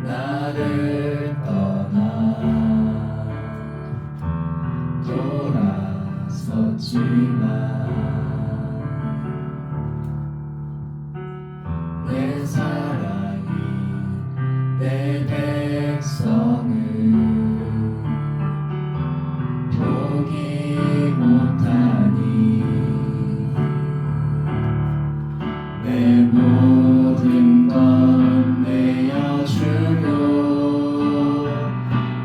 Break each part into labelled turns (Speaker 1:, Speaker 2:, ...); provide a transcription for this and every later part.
Speaker 1: 나를 떠나 돌아섰지만 내 사랑이 내 백성을 포기 못하니 내 모든 것 내어주고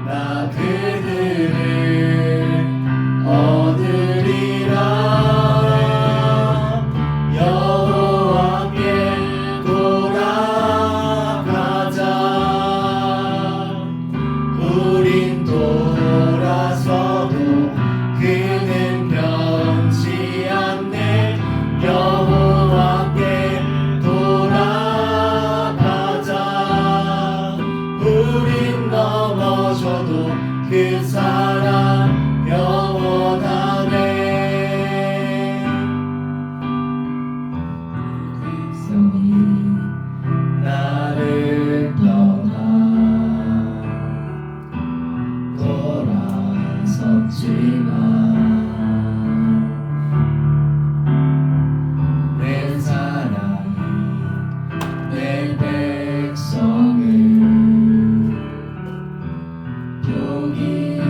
Speaker 1: 나 그들을 얻으리라. 여호와께 돌아가자. 우린 돌아서도 그는 변치 않네. 여호와께 돌아가자. 우린 넘어져도 그 사랑 영원하네. 백성이 나를 떠나 돌아섰지만 내 사랑이 내 백성을 포기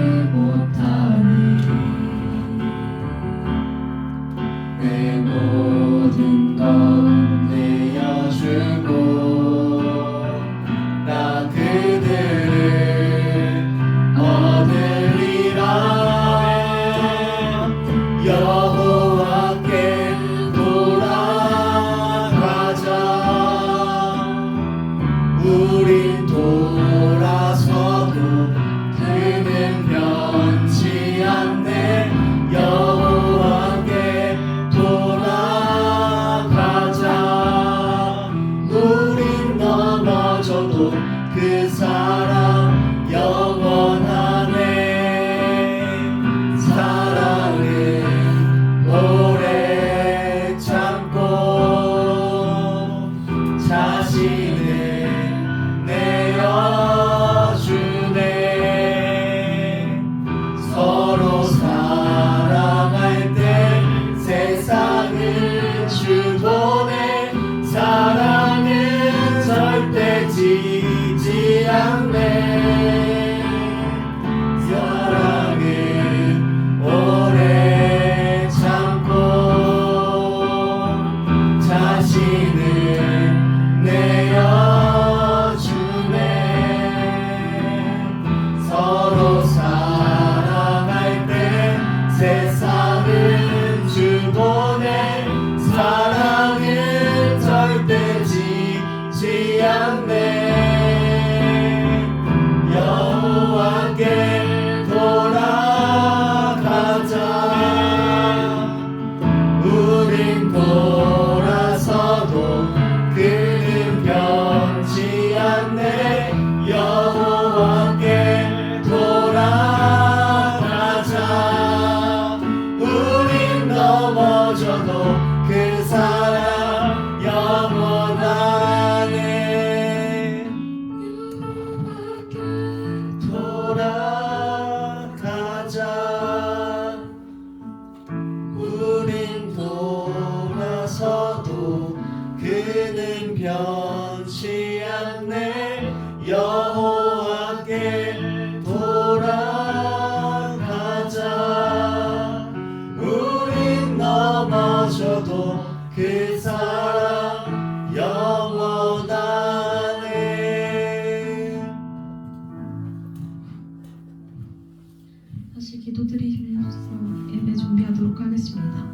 Speaker 2: 다시 기도드리면서 예배 준비하도록 하겠습니다.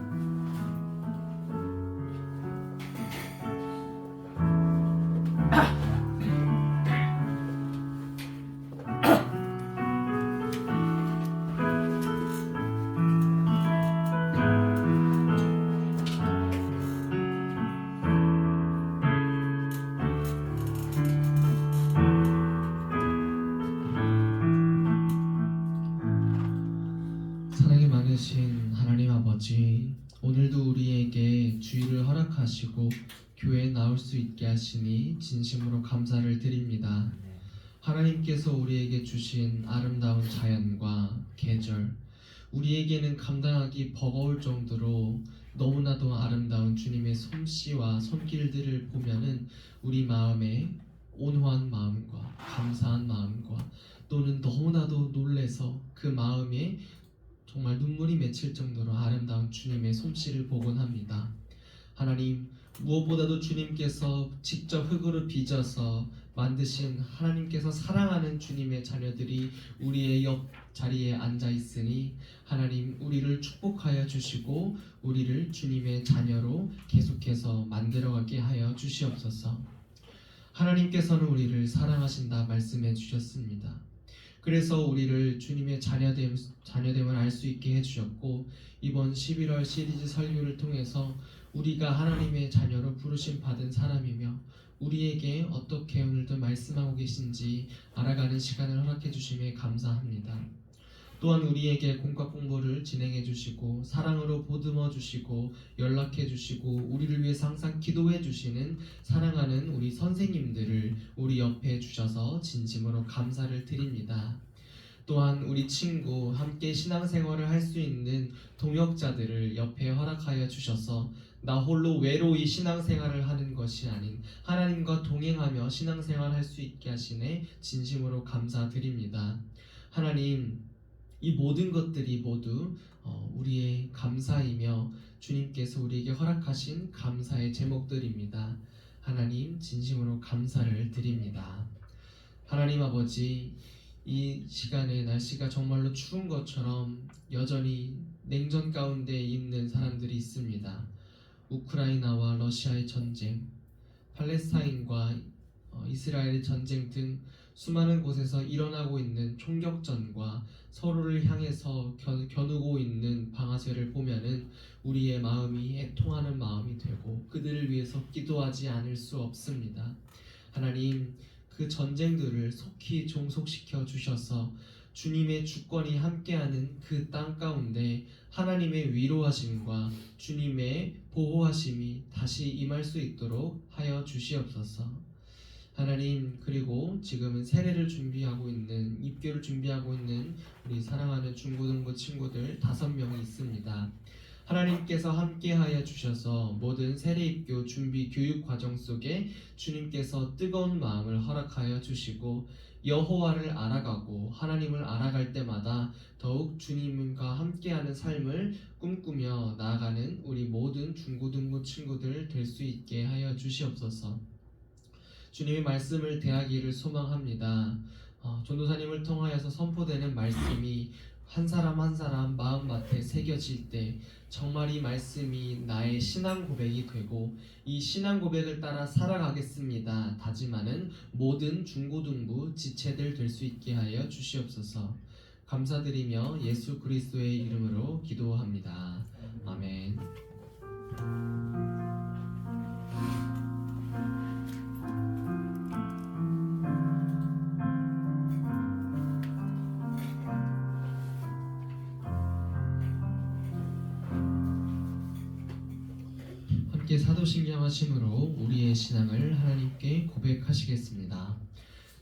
Speaker 3: 사랑이 많으신 하나님 아버지, 오늘도 우리에게 주의를 허락하시고 교회에 나올 수 있게 하시니 진심으로 감사를 드립니다. 하나님께서 우리에게 주신 아름다운 자연과 계절, 우리에게는 감당하기 버거울 정도로 너무나도 아름다운 주님의 솜씨와 손길들을 보면은 우리 마음에 온화한 마음과 감사한 마음과 또는 너무나도 놀래서 그 마음에 정말 눈물이 맺힐 정도로 아름다운 주님의 솜씨를 보곤 합니다. 하나님, 무엇보다도 주님께서 직접 흙으로 빚어서 만드신 하나님께서 사랑하는 주님의 자녀들이 우리의 옆 자리에 앉아 있으니 하나님, 우리를 축복하여 주시고 우리를 주님의 자녀로 계속해서 만들어가게 하여 주시옵소서. 하나님께서는 우리를 사랑하신다 말씀해 주셨습니다. 그래서 우리를 주님의 자녀됨을 알 수 있게 해주셨고, 이번 11월 시리즈 설교를 통해서 우리가 하나님의 자녀로 부르심 받은 사람이며 우리에게 어떻게 오늘도 말씀하고 계신지 알아가는 시간을 허락해 주심에 감사합니다. 또한 우리에게 공과 공부를 진행해 주시고 사랑으로 보듬어 주시고 연락해 주시고 우리를 위해서 항상 기도해 주시는 사랑하는 우리 선생님들을 우리 옆에 주셔서 진심으로 감사를 드립니다. 또한 우리 친구 함께 신앙생활을 할 수 있는 동역자들을 옆에 허락하여 주셔서 나 홀로 외로이 신앙생활을 하는 것이 아닌 하나님과 동행하며 신앙생활 할 수 있게 하시네 진심으로 감사드립니다. 하나님, 이 모든 것들이 모두 우리의 감사이며 주님께서 우리에게 허락하신 감사의 제목들입니다. 하나님, 진심으로 감사를 드립니다. 하나님 아버지, 이 시간에 날씨가 정말로 추운 것처럼 여전히 냉전 가운데 있는 사람들이 있습니다. 우크라이나와 러시아의 전쟁, 팔레스타인과 이스라엘의 전쟁 등 수많은 곳에서 일어나고 있는 총격전과 서로를 향해서 겨누고 있는 방아쇠를 보면은 우리의 마음이 애통하는 마음이 되고 그들을 위해서 기도하지 않을 수 없습니다. 하나님, 그 전쟁들을 속히 종속시켜 주셔서 주님의 주권이 함께하는 그 땅 가운데 하나님의 위로하심과 주님의 보호하심이 다시 임할 수 있도록 하여 주시옵소서. 하나님, 그리고 지금은 세례를 준비하고 있는, 입교를 준비하고 있는 우리 사랑하는 중고등부 친구들 5명이 있습니다. 하나님께서 함께하여 주셔서 모든 세례 입교 준비 교육 과정 속에 주님께서 뜨거운 마음을 허락하여 주시고 여호와를 알아가고 하나님을 알아갈 때마다 더욱 주님과 함께하는 삶을 꿈꾸며 나아가는 우리 모든 중고등부 친구들 될 수 있게 하여 주시옵소서. 주님의 말씀을 대하기를 소망합니다. 전도사님을 통하여서 선포되는 말씀이 한 사람 한 사람 마음밭에 새겨질 때 정말 이 말씀이 나의 신앙 고백이 되고 이 신앙 고백을 따라 살아가겠습니다 다짐하는 모든 중고등부 지체들 될 수 있게 하여 주시옵소서. 감사드리며 예수 그리스도의 이름으로 기도합니다. 아멘. 함께 사도신경 하심으로 우리의 신앙을 하나님께 고백하시겠습니다.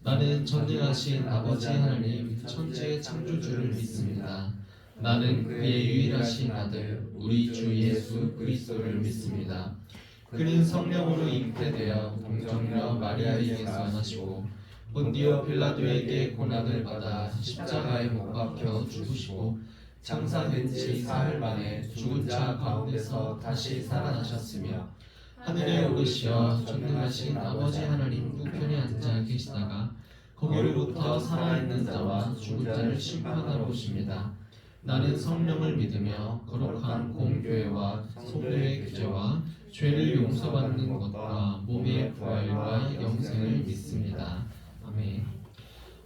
Speaker 3: 나는 전능하신 아버지 하나님 천지의 창조주를 믿습니다. 나는 그의 유일하신 아들 우리 주 예수 그리스도를 믿습니다. 그는 성령으로 잉태되어 동정녀 마리아에게서 나시고 본디오 빌라도에게 고난을 받아 십자가에 못 박혀 죽으시고 장사된 지 사흘 만에 죽은 자 가운데서 다시 살아나셨으며 하늘에 오르시어 전능하신 아버지 하나님 우편에 앉아 계시다가 거기로부터 살아있는 자와 죽은 자를 심판하러 오십니다. 나는 성령을 믿으며 거룩한 공교회와 성도의 규제와 죄를 용서받는 것과 몸의 부활과 영생을 믿습니다. 아멘.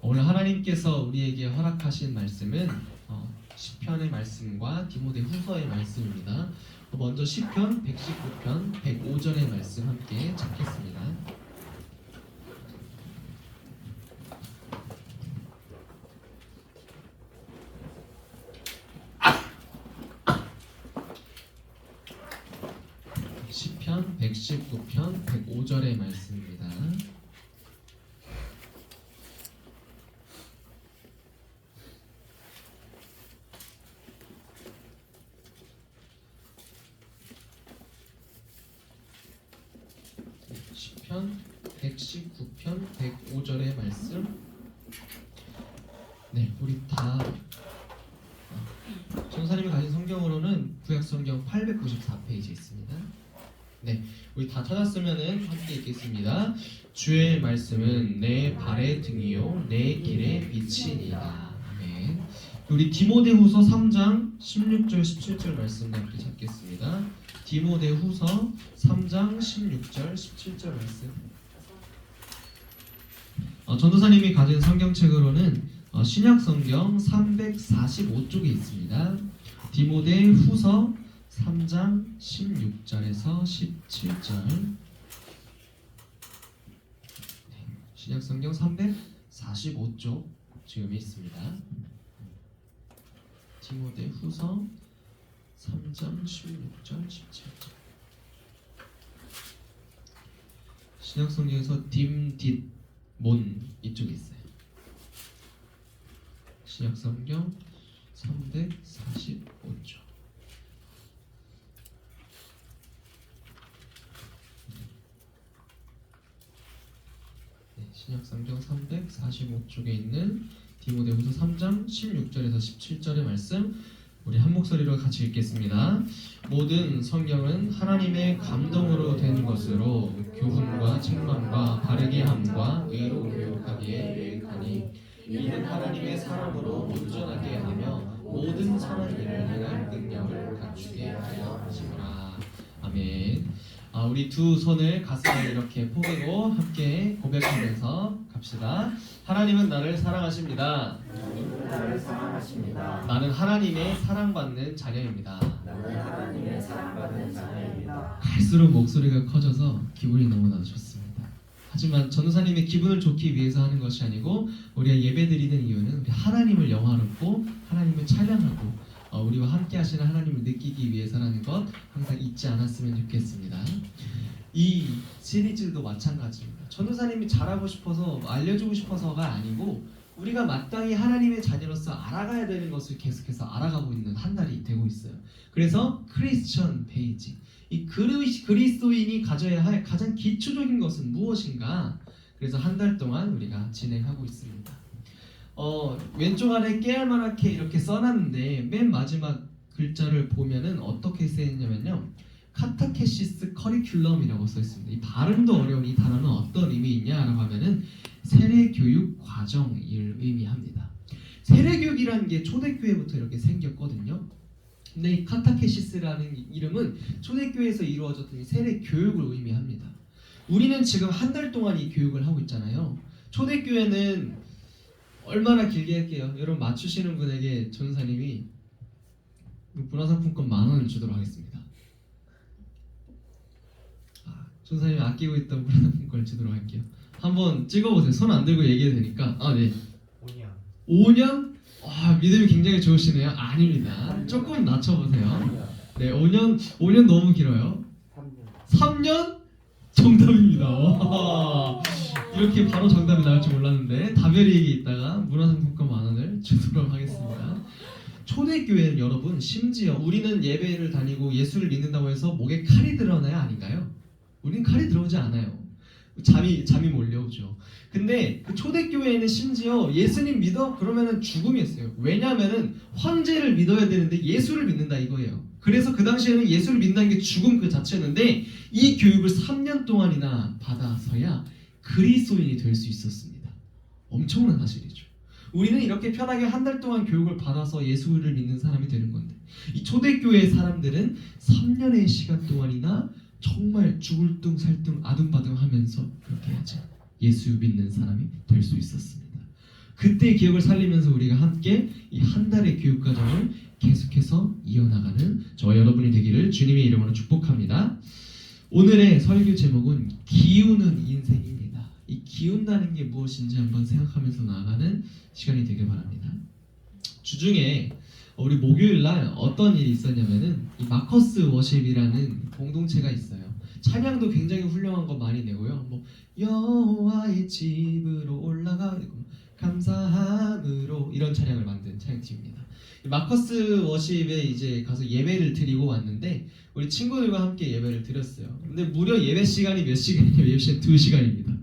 Speaker 3: 오늘 하나님께서 우리에게 허락하신 말씀은 시편의 말씀과 디모데후서의 말씀입니다. 먼저 시편 119편 105절의 말씀 함께 찾겠습니다. 시편 119편 105절의 말씀입니다. 시편 119편 105절의 말씀. 네, 우리 다 전사님이 가진 성경으로는 구약성경 894페이지에 있습니다. 네, 우리 다 찾았으면은 함께 읽겠습니다. 주의 말씀은 내 발의 등이요 내 길의 빛이니이다. 아멘. 우리 디모데후서 3장 16절 17절 말씀 함께 찾겠습니다. 디모데후서 3장 16절 17절 말씀. 전도사님이 가진 성경책으로는 신약성경 345쪽에 있습니다. 디모데후서 3장 16절에서 17절. 신약성경 345쪽 지금 있습니다. 디모데후서 3장 16절 17절. 신약성경에서 딤딧몬 이쪽에 있어요. 신약성경 345쪽. 신약성경 345쪽에 있는 디모데후서 3장 16절에서 17절의 말씀 우리 한 목소리로 같이 읽겠습니다. 모든 성경은 하나님의 감동으로 된 것으로 교훈과 책망과 바르게 함과 의로 교육하기에 유익하니 이는 하나님의 사람으로 온전하게 하며 모든 선한 일을 행할 능력을 갖추게 하여 하시노라. 아멘. 우리 두 손을 가슴에 이렇게 포개고 함께 고백하면서 갑시다. 하나님은 나를 사랑하십니다.
Speaker 1: 나를 사랑하십니다.
Speaker 3: 나는 하나님의 사랑받는 자녀입니다.
Speaker 1: 나는 하나님의 사랑받는 자녀입니다.
Speaker 3: 갈수록 목소리가 커져서 기분이 너무나도 좋습니다. 하지만 전도사님의 기분을 좋기 위해서 하는 것이 아니고 우리가 예배드리는 이유는 우리 하나님을 영화롭고 하나님을 찬양하고 우리와 함께 하시는 하나님을 느끼기 위해서라는 것 항상 잊지 않았으면 좋겠습니다. 이 시리즈도 마찬가지입니다. 전도사님이 잘하고 싶어서 알려주고 싶어서가 아니고 우리가 마땅히 하나님의 자녀로서 알아가야 되는 것을 계속해서 알아가고 있는 한 달이 되고 있어요. 그래서 크리스천 페이지, 이 그리스도인이 가져야 할 가장 기초적인 것은 무엇인가? 그래서 한 달 동안 우리가 진행하고 있습니다. 왼쪽 아래 깨알만하게 이렇게 써놨는데 맨 마지막 글자를 보면은 어떻게 쓰였냐면요, 카타케시스 커리큘럼이라고 써있습니다. 이 발음도 어려운 이 단어는 어떤 의미있냐라고 하면은 세례교육 과정을 의미합니다. 세례교육이라는 게 초대교회부터 이렇게 생겼거든요. 근데 이 카타케시스라는 이름은 초대교회에서 이루어졌던 이 세례교육을 의미합니다. 우리는 지금 한 달 동안 이 교육을 하고 있잖아요. 초대교회는 얼마나 길게 할게요. 여러분 맞추시는 분에게 전사님이 문화상품권 10,000원을 주도록 하겠습니다. 전사님이 아끼고 있던 문화상품권을 주도록 할게요. 한번 찍어보세요. 손 안 들고 얘기해도 되니까. 네. 5년? 5년? 믿음이 굉장히 좋으시네요. 아닙니다. 조금 낮춰보세요. 네, 5년 너무 길어요. 3년? 정답입니다. 와. 이렇게 바로 정답이 나올 줄 몰랐는데 다별이에게 있다가 문화상품권 10,000원을 주도록 하겠습니다. 초대교회는 여러분 심지어 우리는 예배를 다니고 예수를 믿는다고 해서 목에 칼이 들어나야 아닌가요? 우리는 칼이 들어오지 않아요. 잠이 몰려오죠. 근데 그 초대교회에는 심지어 예수님 믿어? 그러면은 죽음이었어요. 왜냐하면은 황제를 믿어야 되는데 예수를 믿는다 이거예요. 그래서 그 당시에는 예수를 믿는다는 게 죽음 그 자체였는데 이 교육을 3년 동안이나 받아서야 그리스도인이 될 수 있었습니다. 엄청난 사실이죠. 우리는 이렇게 편하게 한 달 동안 교육을 받아서 예수를 믿는 사람이 되는 건데 이 초대교회 사람들은 3년의 시간 동안이나 정말 죽을 둥 살둥 아둥바둥 하면서 그렇게 하지 예수 믿는 사람이 될 수 있었습니다. 그때의 기억을 살리면서 우리가 함께 이 한 달의 교육 과정을 계속해서 이어나가는 저와 여러분이 되기를 주님의 이름으로 축복합니다. 오늘의 설교 제목은 기우는 인생입니다. 이 기운다는 게 무엇인지 한번 생각하면서 나아가는 시간이 되길 바랍니다. 주중에 우리 목요일 날 어떤 일이 있었냐면은 이 마커스 워십이라는 공동체가 있어요. 찬양도 굉장히 훌륭한 거 많이 내고요. 뭐 여호와의 집으로 올라가 그리고 감사함으로 이런 찬양을 만든 찬양팀입니다. 마커스 워십에 이제 가서 예배를 드리고 왔는데 우리 친구들과 함께 예배를 드렸어요. 근데 무려 예배 시간이 몇 시간이냐면 예배 시간 2시간입니다.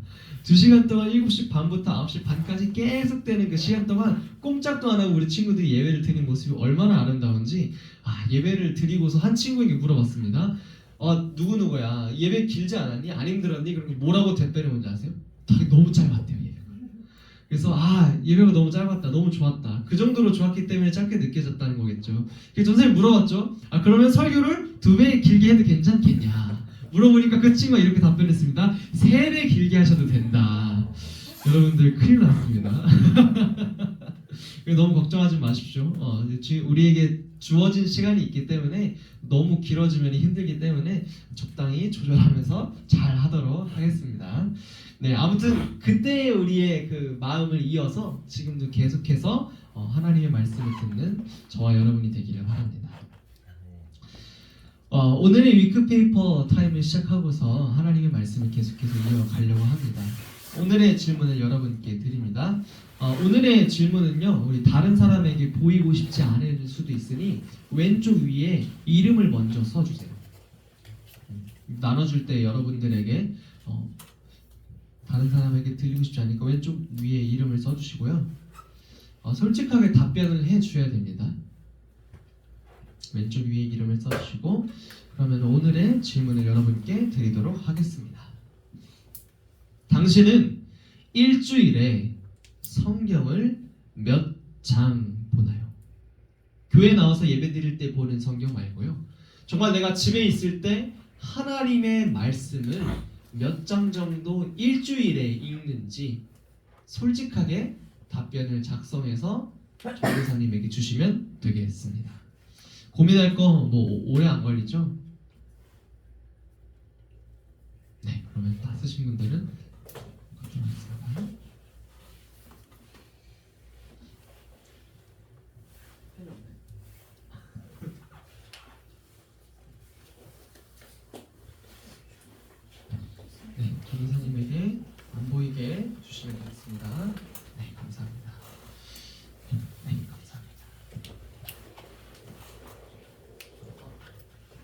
Speaker 3: 2시간 동안 7시 반부터 9시 반까지 계속 되는 그 시간 동안 꼼짝도 안 하고 우리 친구들이 예배를 드리는 모습이 얼마나 아름다운지 예배를 드리고서 한 친구에게 물어봤습니다. 누구누구야 예배 길지 않았니? 안 힘들었니? 그리고 뭐라고 답변을 뭔지 아세요? 너무 짧았대요 예배가. 그래서 예배가 너무 짧았다, 너무 좋았다, 그 정도로 좋았기 때문에 짧게 느껴졌다는 거겠죠. 그래서 전사님 물어봤죠. 그러면 설교를 2배 길게 해도 괜찮겠냐 물어보니까 그 친구가 이렇게 답변했습니다. 3배 길게 하셔도 된다. 여러분들 큰일 났습니다. 너무 걱정하지 마십시오. 우리에게 주어진 시간이 있기 때문에 너무 길어지면 힘들기 때문에 적당히 조절하면서 잘 하도록 하겠습니다. 네, 아무튼 그때 우리의 그 마음을 이어서 지금도 계속해서 하나님의 말씀을 듣는 저와 여러분이 되기를 바랍니다. 오늘의 위크페이퍼 타임을 시작하고서 하나님의 말씀을 계속해서 이어가려고 합니다. 오늘의 질문을 여러분께 드립니다. 오늘의 질문은요, 우리 다른 사람에게 보이고 싶지 않을 수도 있으니 왼쪽 위에 이름을 먼저 써주세요. 나눠줄 때 여러분들에게 다른 사람에게 들리고 싶지 않으니까 왼쪽 위에 이름을 써주시고요. 솔직하게 답변을 해주셔야 됩니다. 왼쪽 위에 이름을 써주시고 그러면 오늘의 질문을 여러분께 드리도록 하겠습니다. 당신은 일주일에 성경을 몇 장 보나요? 교회 나와서 예배 드릴 때 보는 성경 말고요. 정말 내가 집에 있을 때 하나님의 말씀을 몇 장 정도 일주일에 읽는지 솔직하게 답변을 작성해서 전도사님에게 주시면 되겠습니다. 고민할 거 뭐 오래 안 걸리죠? 네, 그러면 다 쓰신 분들은 갖도록 하겠습니다. 네, 전도사님에게 안 보이게 주시면 되겠습니다. 네, 감사합니다. 네, 감사합니다.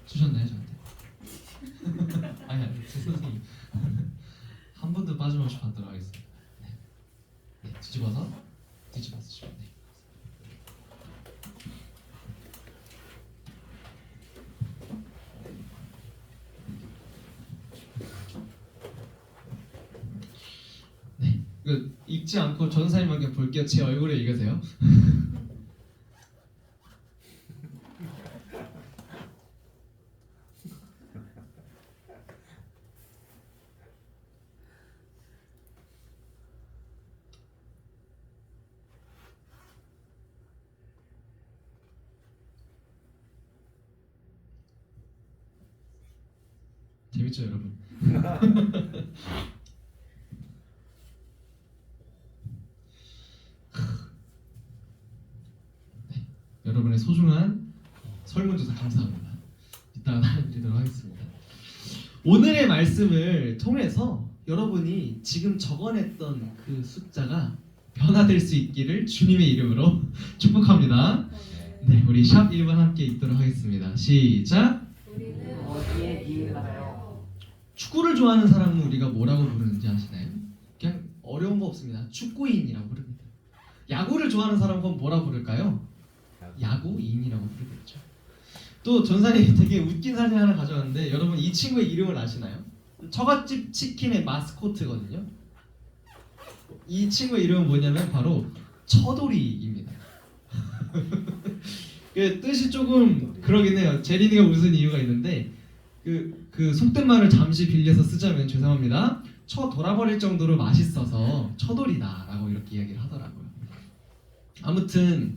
Speaker 3: 주셨나요 저한테? 아니 선생님 한 번도 빠짐없이 받도록 하겠습니다. 네, 뒤집어서 주시면 네. 네, 이거 읽지 않고 전사님에게 볼게요. 제 얼굴에 읽으세요. 재밌죠 여러분? 네, 여러분의 소중한 설문조사 감사합니다. 이따가 나눠드리도록 하겠습니다. 오늘의 말씀을 통해서 여러분이 지금 적어냈던 그 숫자가 변화될 수 있기를 주님의 이름으로 축복합니다. 네, 우리 샵 1번 함께 읽도록 하겠습니다. 시작!
Speaker 1: 어디에 기울나요?
Speaker 3: 축구를 좋아하는 사람은 우리가 뭐라고 부르는지 아시나요? 그냥 어려운 거 없습니다. 축구인이라고 부릅니다. 야구를 좋아하는 사람은 그럼 뭐라고 부를까요? 야구인이라고 부르겠죠. 또 전사님이 되게 웃긴 사진 하나 가져왔는데 여러분 이 친구의 이름을 아시나요? 처갓집 치킨의 마스코트거든요. 이 친구의 이름은 뭐냐면 바로 처돌이입니다. 그 뜻이 조금 그러긴 해요. 제린이가 웃은 이유가 있는데 그 속된 말을 잠시 빌려서 쓰자면 죄송합니다. 돌아버릴 정도로 맛있어서 처돌이다라고 이렇게 이야기를 하더라고요. 아무튼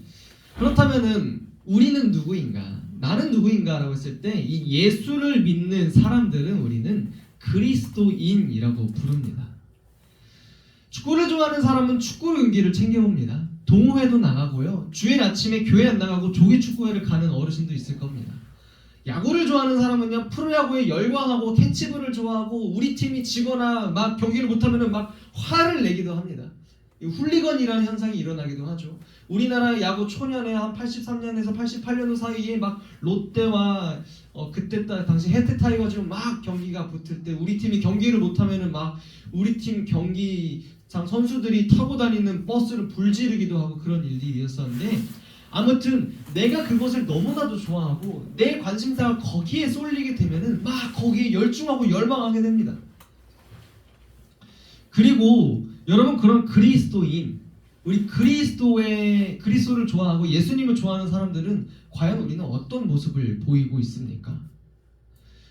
Speaker 3: 그렇다면은 우리는 누구인가? 나는 누구인가라고 했을 때 이 예수를 믿는 사람들은 우리는 그리스도인이라고 부릅니다. 축구를 좋아하는 사람은 축구 경기를 챙겨봅니다. 동호회도 나가고요. 주일 아침에 교회 안 나가고 조기 축구회를 가는 어르신도 있을 겁니다. 야구를 좋아하는 사람은요, 프로야구에 열광하고 캐치볼을 좋아하고 우리 팀이 지거나 막 경기를 못하면 막 화를 내기도 합니다. 훌리건이라는 현상이 일어나기도 하죠. 우리나라 야구 초년에 한 83년에서 88년 사이에 막 롯데와 그때 당시 해태 타이거즈로 막 경기가 붙을 때 우리 팀이 경기를 못하면은 막 우리 팀 경기장 선수들이 타고 다니는 버스를 불지르기도 하고 그런 일들이 있었는데, 아무튼 내가 그것을 너무나도 좋아하고 내 관심사가 거기에 쏠리게 되면은 막 거기에 열중하고 열망하게 됩니다. 그리고 여러분, 그런 그리스도인, 우리 그리스도를 좋아하고 예수님을 좋아하는 사람들은 과연 우리는 어떤 모습을 보이고 있습니까?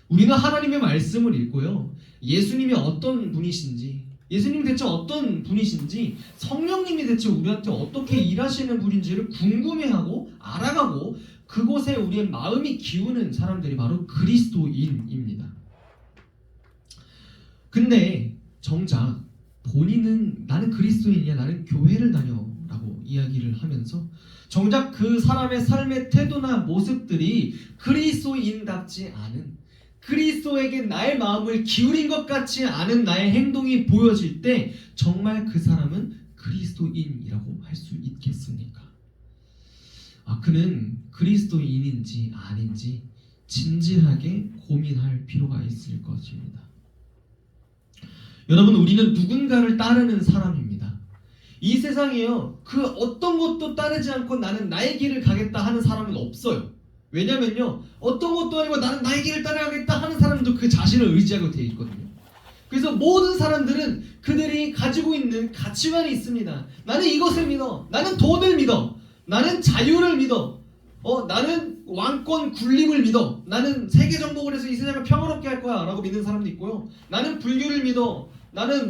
Speaker 3: 우리는 하나님의 말씀을 읽고요, 예수님이 어떤 분이신지, 예수님이 대체 어떤 분이신지, 성령님이 대체 우리한테 어떻게 일하시는 분인지를 궁금해하고 알아가고 그곳에 우리의 마음이 기우는 사람들이 바로 그리스도인입니다. 근데 정작 본인은 나는 그리스도인이야, 나는 교회를 다녀 라고 이야기를 하면서 정작 그 사람의 삶의 태도나 모습들이 그리스도인답지 않은, 그리스도에게 나의 마음을 기울인 것 같지 않은 나의 행동이 보여질 때 정말 그 사람은 그리스도인이라고 할 수 있겠습니까? 그는 그리스도인인지 아닌지 진지하게 고민할 필요가 있을 것입니다. 여러분, 우리는 누군가를 따르는 사람입니다. 이 세상에요, 그 어떤 것도 따르지 않고 나는 나의 길을 가겠다 하는 사람은 없어요. 왜냐면요, 어떤 것도 아니고 나는 나의 길을 따라가겠다 하는 사람도 그 자신을 의지하고 되어 있거든요. 그래서 모든 사람들은 그들이 가지고 있는 가치관이 있습니다. 나는 이것을 믿어, 나는 돈을 믿어, 나는 자유를 믿어, 나는 왕권 군림을 믿어, 나는 세계 정복을 해서 이 세상을 평화롭게 할 거야 라고 믿는 사람도 있고요, 나는 불교를 믿어, 나는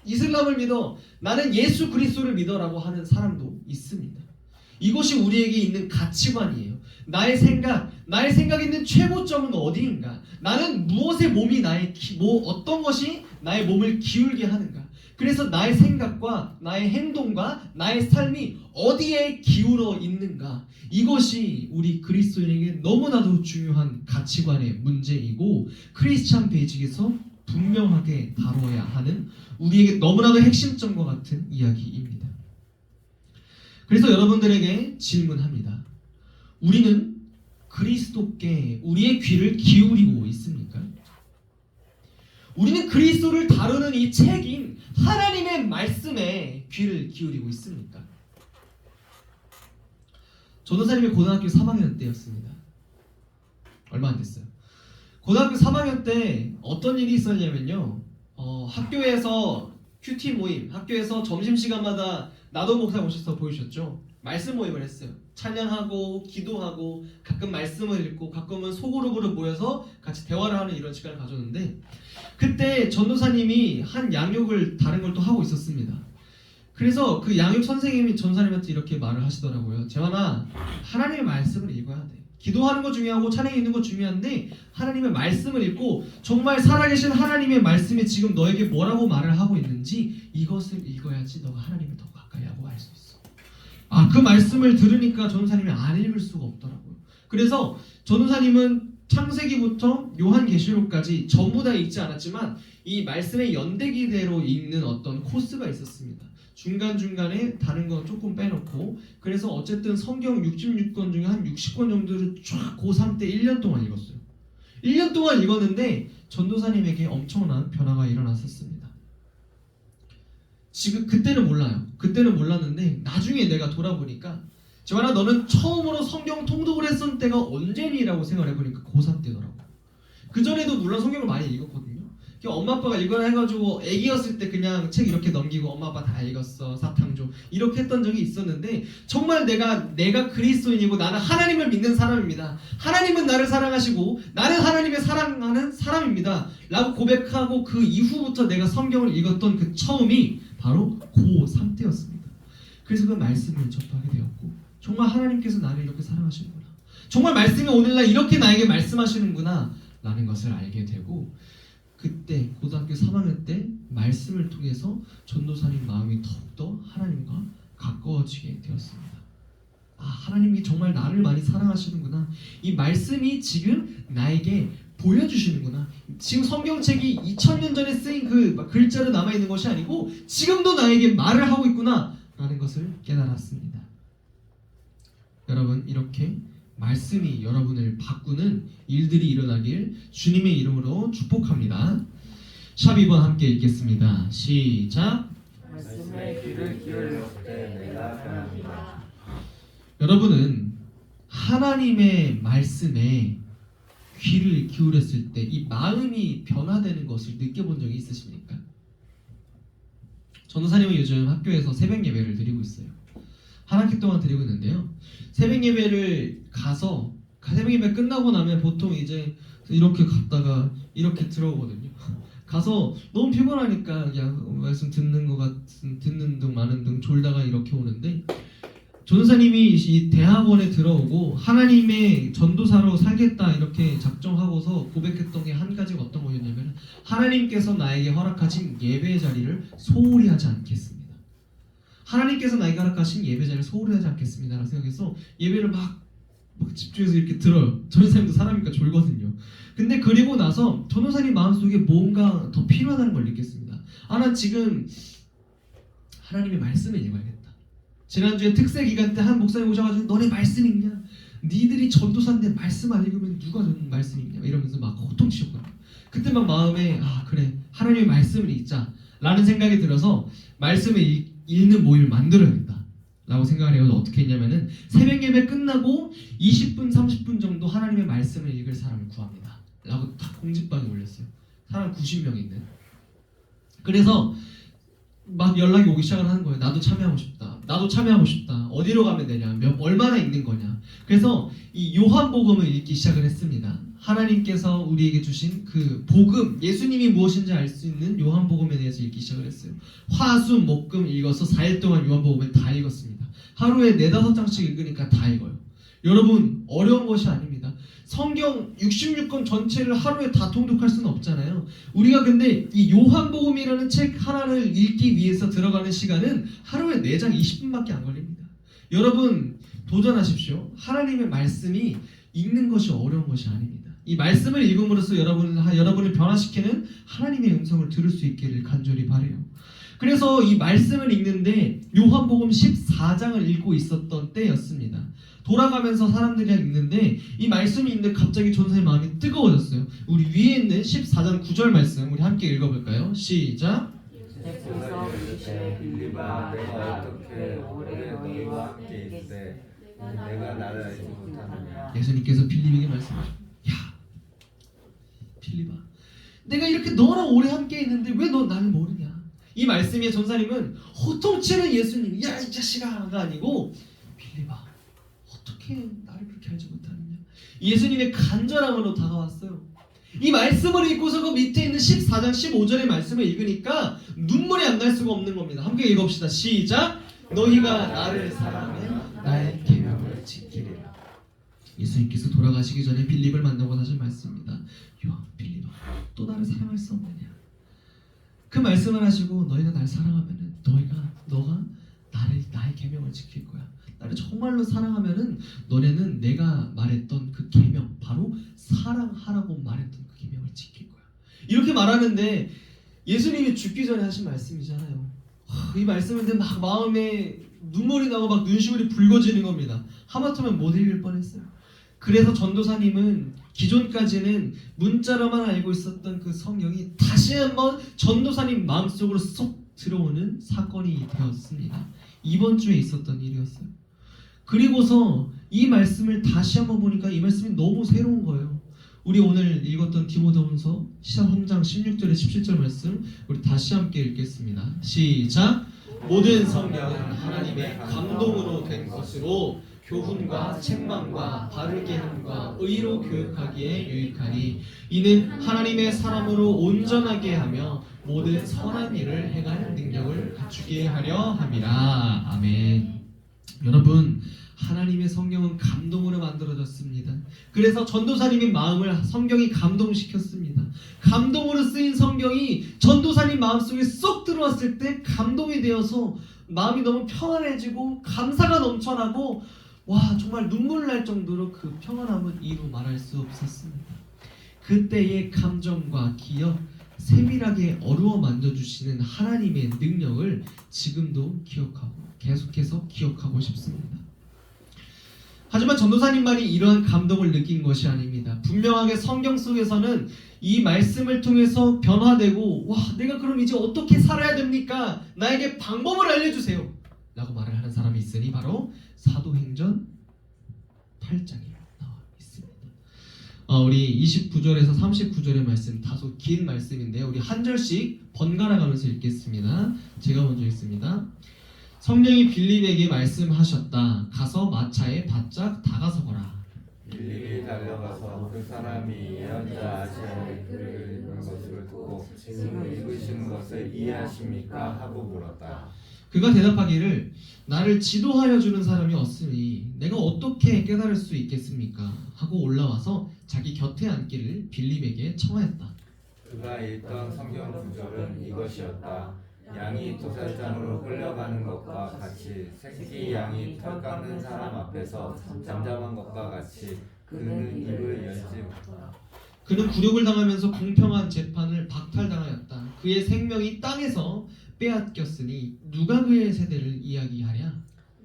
Speaker 3: 이슬람을 믿어, 나는 예수 그리스도를 믿어 라고 하는 사람도 있습니다. 이것이 우리에게 있는 가치관이에요. 나의 생각에 있는 최고점은 어디인가? 나는 무엇에 몸이 어떤 것이 나의 몸을 기울게 하는가? 그래서 나의 생각과 나의 행동과 나의 삶이 어디에 기울어 있는가? 이것이 우리 그리스도인에게 너무나도 중요한 가치관의 문제이고, 크리스찬 베이직에서 분명하게 다뤄야 하는 우리에게 너무나도 핵심점과 같은 이야기입니다. 그래서 여러분들에게 질문합니다. 우리는 그리스도께 우리의 귀를 기울이고 있습니까? 우리는 그리스도를 다루는 이 책인 하나님의 말씀에 귀를 기울이고 있습니까? 전도사님이 고등학교 3학년 때였습니다. 얼마 안 됐어요. 고등학교 3학년 때 어떤 일이 있었냐면요, 학교에서 큐티 모임, 학교에서 점심시간마다 나도 목사 오셔서 보이셨죠? 말씀 모임을 했어요. 찬양하고 기도하고 가끔 말씀을 읽고 가끔은 소그룹으로 모여서 같이 대화를 하는 이런 시간을 가졌는데, 그때 전도사님이 한 양육을 다른 걸 또 하고 있었습니다. 그래서 그 양육 선생님이 전도사님한테 이렇게 말을 하시더라고요. 재환아, 하나님의 말씀을 읽어야 돼. 기도하는 거 중요하고 찬양이 있는 거 중요한데 하나님의 말씀을 읽고 정말 살아계신 하나님의 말씀이 지금 너에게 뭐라고 말을 하고 있는지 이것을 읽어야지 너가 하나님을 더 가까이 하고 알 수 있어. 그 말씀을 들으니까 전도사님이 안 읽을 수가 없더라고요. 그래서 전도사님은 창세기부터 요한계시록까지 전부 다 읽지 않았지만 이 말씀의 연대기대로 읽는 어떤 코스가 있었습니다. 중간중간에 다른 거 조금 빼놓고, 그래서 어쨌든 성경 66권 중에 한 60권 정도를 쫙 고3 때 1년 동안 읽었어요. 1년 동안 읽었는데 전도사님에게 엄청난 변화가 일어났었습니다. 지금 그때는 몰라요. 그때는 몰랐는데 나중에 내가 돌아보니까, 재환아, 너는 처음으로 성경 통독을 했던 때가 언제니? 라고 생각을 해보니까 고3 때더라고요. 그전에도 물론 성경을 많이 읽었거든요. 엄마 아빠가 읽어라 해가지고 애기였을 때 그냥 책 이렇게 넘기고 엄마 아빠 다 읽었어 사탕 줘 이렇게 했던 적이 있었는데 정말 내가 그리스도인이고 나는 하나님을 믿는 사람입니다. 하나님은 나를 사랑하시고 나는 하나님을 사랑하는 사람입니다 라고 고백하고 그 이후부터 내가 성경을 읽었던 그 처음이 바로 고3 때였습니다. 그래서 그 말씀을 접하게 되었고 정말 하나님께서 나를 이렇게 사랑하시는구나, 정말 말씀이 오늘날 이렇게 나에게 말씀하시는구나 라는 것을 알게 되고, 그때 고등학교 3학년 때 말씀을 통해서 전도사님 마음이 더욱더 하나님과 가까워지게 되었습니다. 아, 하나님이 정말 나를 많이 사랑하시는구나, 이 말씀이 지금 나에게 보여주시는구나, 지금 성경책이 2000년 전에 쓰인 그 글자로 남아있는 것이 아니고 지금도 나에게 말을 하고 있구나 라는 것을 깨달았습니다. 여러분, 이렇게 말씀이 여러분을 바꾸는 일들이 일어나길 주님의 이름으로 축복합니다. 샵 2번 함께 읽겠습니다. 시작.
Speaker 1: 말씀에 귀를 기울일 때 내가 변합니다.
Speaker 3: 여러분은 하나님의 말씀에 귀를 기울였을 때 이 마음이 변화되는 것을 느껴본 적이 있으십니까? 전도사님은 요즘 학교에서 새벽 예배를 드리고 있어요. 한 학기 동안 드리고 있는데요. 새벽 예배를 가서 새벽 예배 끝나고 나면 보통 이제 이렇게 갔다가 이렇게 들어오거든요. 가서 너무 피곤하니까 그냥 말씀 듣는 등 마는 등 졸다가 이렇게 오는데, 전도사님이 이 대학원에 들어오고 하나님의 전도사로 살겠다 이렇게 작정하고서 고백했던 게 한 가지가 어떤 거였냐면, 하나님께서 나에게 허락하신 예배 자리를 소홀히 하지 않겠습니다. 하나님께서 나에게 허락하신 예배 자리를 소홀히 하지 않겠습니다 라고 생각해서 예배를 막 집중해서 이렇게 들어요. 전도사님도 사람이니까 졸거든요. 근데 그리고 나서 전도사님 마음속에 뭔가 더 필요하다는 걸 느꼈습니다. 아, 나 지금 하나님의 말씀을 읽어야겠다. 지난주에 특세 기간 때 한 목사님 오셔가지고 너네 말씀 읽냐? 니들이 전도사인데 말씀 안 읽으면 누가 말씀 읽냐? 이러면서 막 호통치셨거든요. 그때 막 마음에 아, 그래, 하나님의 말씀을 읽자 라는 생각이 들어서 말씀을 읽는 모임을 만들어야겠다 라고 생각을 해요. 어떻게 했냐면은 새벽 예배 끝나고 20분 30분 정도 하나님의 말씀을 읽을 사람을 구합니다 라고 딱 공지방에 올렸어요. 사람 90명 있는. 그래서 막 연락이 오기 시작을 하는 거예요. 나도 참여하고 싶다. 나도 참여하고 싶다. 어디로 가면 되냐? 얼마나 읽는 거냐? 그래서 이 요한복음을 읽기 시작을 했습니다. 하나님께서 우리에게 주신 그 복음, 예수님이 무엇인지 알 수 있는 요한복음에 대해서 읽기 시작을 했어요. 화, 수, 목, 금 읽어서 4일 동안 요한복음을 다 읽었습니다. 하루에 4-5장씩 읽으니까 다 읽어요. 여러분, 어려운 것이 아닙니다. 성경 66권 전체를 하루에 다 통독할 수는 없잖아요. 우리가 근데 이 요한복음이라는 책 하나를 읽기 위해서 들어가는 시간은 하루에 4장 20분밖에 안 걸립니다. 여러분, 도전하십시오. 하나님의 말씀이 읽는 것이 어려운 것이 아닙니다. 이 말씀을 읽음으로써 여러분을 변화시키는 하나님의 음성을 들을 수 있기를 간절히 바라요. 그래서 이 말씀을 읽는데 요한복음 14장을 읽고 있었던 때였습니다. 돌아가면서 사람들이랑 읽는데 이 말씀이 있는데 갑자기 전도사님 마음이 뜨거워졌어요. 우리 위에 있는 14장 9절 말씀 우리 함께 읽어볼까요? 시작.
Speaker 1: 예수께서 이르시되 빌립아, 내가 어떻게 오래 너희와 함께 있으되 내가 나를 알지 못하느냐.
Speaker 3: 예수님께서 빌립에게 말씀하셨어요. 야, 빌립아, 내가 이렇게 너랑 오래 함께 있는데 왜 너 나를 모르냐? 이 말씀에 전사님은 호통치는 예수님, 야 이 자식아가 아니고 빌립아, 어떻게 나를 그렇게 알지 못하느냐? 예수님의 간절함으로 다가왔어요. 이 말씀을 읽고서 그 밑에 있는 14장 15절의 말씀을 읽으니까 눈물이 안 날 수가 없는 겁니다. 함께 읽읍시다. 시작. 너희가 나를 사랑하면 나의 계명을 지키리라. 예수님께서 돌아가시기 전에 빌립을 만나고 하신 말씀입니다. 야, 빌립아, 또 나를 사랑할 수 없느냐? 그 말씀을 하시고 너희가 나를 사랑하면은 너가 나의 계명을 지킬 거야. 나를 정말로 사랑하면은 너네는 내가 말했던 그 계명, 바로 사랑하라고 말했던 그 계명을 지킬 거야. 이렇게 말하는데 예수님이 죽기 전에 하신 말씀이잖아요. 이 말씀을 듣는 막 마음에 눈물이 나고 막 눈시울이 붉어지는 겁니다. 하마터면 못 읽을 뻔했어요. 그래서 전도사님은 기존까지는 문자로만 알고 있었던 그 성경이 다시 한번 전도사님 마음속으로 쏙 들어오는 사건이 되었습니다. 이번 주에 있었던 일이었어요. 그리고서 이 말씀을 다시 한번 보니까 이 말씀이 너무 새로운 거예요. 우리 오늘 읽었던 디모데후서 3장 16절에 17절 말씀 우리 다시 함께 읽겠습니다. 시작. 모든 성경은 하나님의 감동으로 된 것으로 교훈과 책망과 바르게 함과 의로 교육하기에 유익하니 이는 하나님의 사람으로 온전하게 하며 모든 선한 일을 행할 능력을 갖추게 하려 함이라. 아멘. 여러분, 하나님의 성경은 감동으로 만들어졌습니다. 그래서 전도사님의 마음을 성경이 감동시켰습니다. 감동으로 쓰인 성경이 전도사님 마음속에 쏙 들어왔을 때 감동이 되어서 마음이 너무 평안해지고 감사가 넘쳐나고 와, 정말 눈물 날 정도로 그 평안함은 이루 말할 수 없었습니다. 그때의 감정과 기억, 세밀하게 어루어 만져주시는 하나님의 능력을 지금도 기억하고 계속해서 기억하고 싶습니다. 하지만 전도사님만이 이러한 감동을 느낀 것이 아닙니다. 분명하게 성경 속에서는 이 말씀을 통해서 변화되고 와, 내가 그럼 이제 어떻게 살아야 됩니까? 나에게 방법을 알려주세요 라고 말을 하는 사람이 있으니 바로 사도행전 8장에 나와 있습니다. 우리 29절에서 39절의 말씀 다소 긴 말씀인데요. 우리 한 절씩 번갈아 가면서 읽겠습니다. 제가 먼저 읽습니다. 성령이 빌립에게 말씀하셨다. 가서 마차에 바짝 다가서거라.
Speaker 1: 빌립이 달려가서 그 사람이 예언자 아시아의 글을 읽은 것을 듣고 지금 읽으시는 것을 이해하십니까? 하고 물었다.
Speaker 3: 그가 대답하기를 나를 지도하여 주는 사람이 없으니 내가 어떻게 깨달을 수 있겠습니까? 하고 올라와서 자기 곁에 앉기를 빌립에게 청하였다.
Speaker 1: 그가 읽던 성경 구절은 이것이었다. 양이 도살장으로 끌려가는 것과 같이 새끼 양이 털 깎는 사람 앞에서 잠잠한 것과 같이 그는 입을 열지 못하다.
Speaker 3: 그는 굴욕을 당하면서 공평한 재판을 박탈당하였다. 그의 생명이 땅에서 빼앗겼으니 누가 그의 세대를 이야기하랴?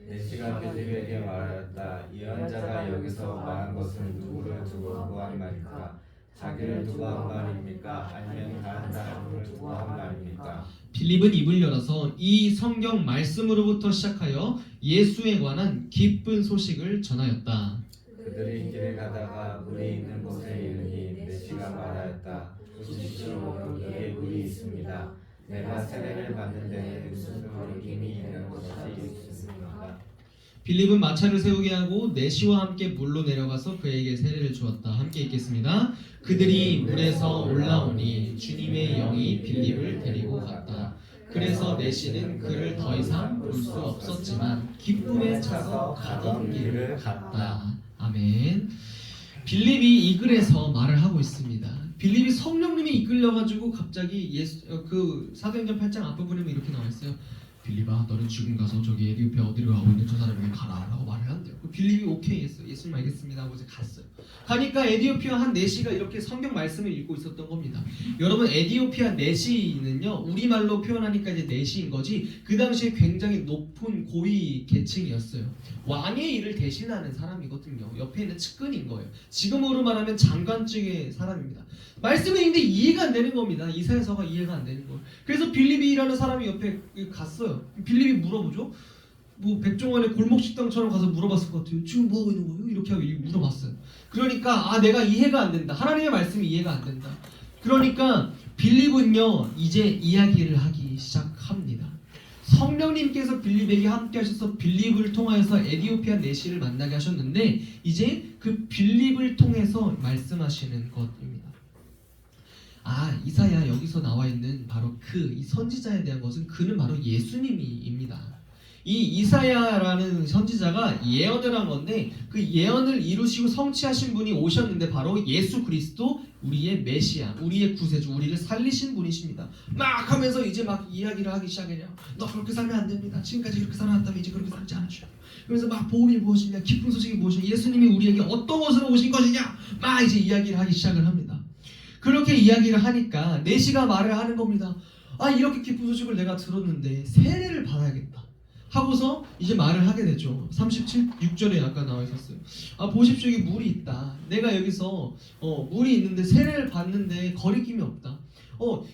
Speaker 1: 내시가 빌립에게 말하였다. 예언자가 여기서 말한 것은 누구를 두고 한 말입니까? 자기를 두고 한 말입니까? 아니면 다른 사람을 두고 한 말입니까?
Speaker 3: 빌립은 입을 열어서 이 성경 말씀으로부터 시작하여 예수에 관한 기쁜 소식을 전하였다.
Speaker 1: 그들이 길을 가다가 물이 있는 곳에 이르니 내시가 말하였다. 보십시오, 여기에 물이 있습니다. 내가 세례를 받는 데에 무슨 느낌이 있는 것이 있습니까?
Speaker 3: 빌립은 마차를 세우게 하고 내시와 함께 물로 내려가서 그에게 세례를 주었다. 함께 읽겠습니다. 그들이 물에서 올라오니 주님의 영이 빌립을 데리고 갔다. 그래서 내시는 그를 더 이상 볼 수 없었지만 기쁨에 차서 가던 길을 갔다. 아멘. 빌립이 이 글에서 말을 하고 있습니다. 빌립이 성령님이 이끌려가지고 갑자기 그 사도행전 8장 앞부분에 이렇게 나와 있어요. 빌립아, 너는 지금 가서 저기 에디오피아 어디로 가고 있는 저 사람에게 가라 라고 말을 한대요. 빌립이 오케이 했어요. 예수님 알겠습니다 하고 이제 갔어요. 가니까 에디오피아 한 내시가 이렇게 성경 말씀을 읽고 있었던 겁니다. 여러분, 에디오피아 내시는요, 우리말로 표현하니까 이제 내시인 거지 그 당시에 굉장히 높은 고위 계층이었어요. 왕의 일을 대신하는 사람이거든요. 옆에 있는 측근인 거예요. 지금으로 말하면 장관직의 사람입니다. 말씀이 있는데 이해가 안 되는 겁니다. 이사야서가 이해가 안 되는 거예요. 그래서 빌립이라는 사람이 옆에 갔어요. 빌립이 물어보죠. 뭐 백종원의 골목식당처럼 가서 물어봤을 것 같아요. 지금 뭐 하고 있는 거예요? 이렇게 하고 물어봤어요. 그러니까 내가 이해가 안 된다. 하나님의 말씀이 이해가 안 된다. 그러니까 빌립은요 이제 이야기를 하기 시작합니다. 성령님께서 빌립에게 함께 하셔서 빌립을 통하여서 에디오피아 내시를 만나게 하셨는데 이제 그 빌립을 통해서 말씀하시는 것입니다. 이사야 여기서 나와 있는 바로 이 선지자에 대한 것은 그는 바로 예수님입니다. 이 이사야라는 선지자가 예언을 한 건데 그 예언을 이루시고 성취하신 분이 오셨는데 바로 예수 그리스도, 우리의 메시아, 우리의 구세주, 우리를 살리신 분이십니다. 막 하면서 이제 막 이야기를 하기 시작해요. 너 그렇게 살면 안 됩니다. 지금까지 그렇게 살아왔다면 이제 그렇게 살지 않으셔요. 그래서 막 복음이 무엇이냐, 기쁜 소식이 무엇이냐, 예수님이 우리에게 어떤 것으로 오신 것이냐, 막 이제 이야기를 하기 시작을 합니다. 그렇게 이야기를 하니까 내시가 말을 하는 겁니다. 이렇게 기쁜 소식을 내가 들었는데 세례를 받아야겠다 하고서 이제 말을 하게 되죠. 36절에 아까 나와 있었어요. 보십시오, 여기 물이 있다. 내가 여기서 물이 있는데 세례를 받는데 거리낌이 없다.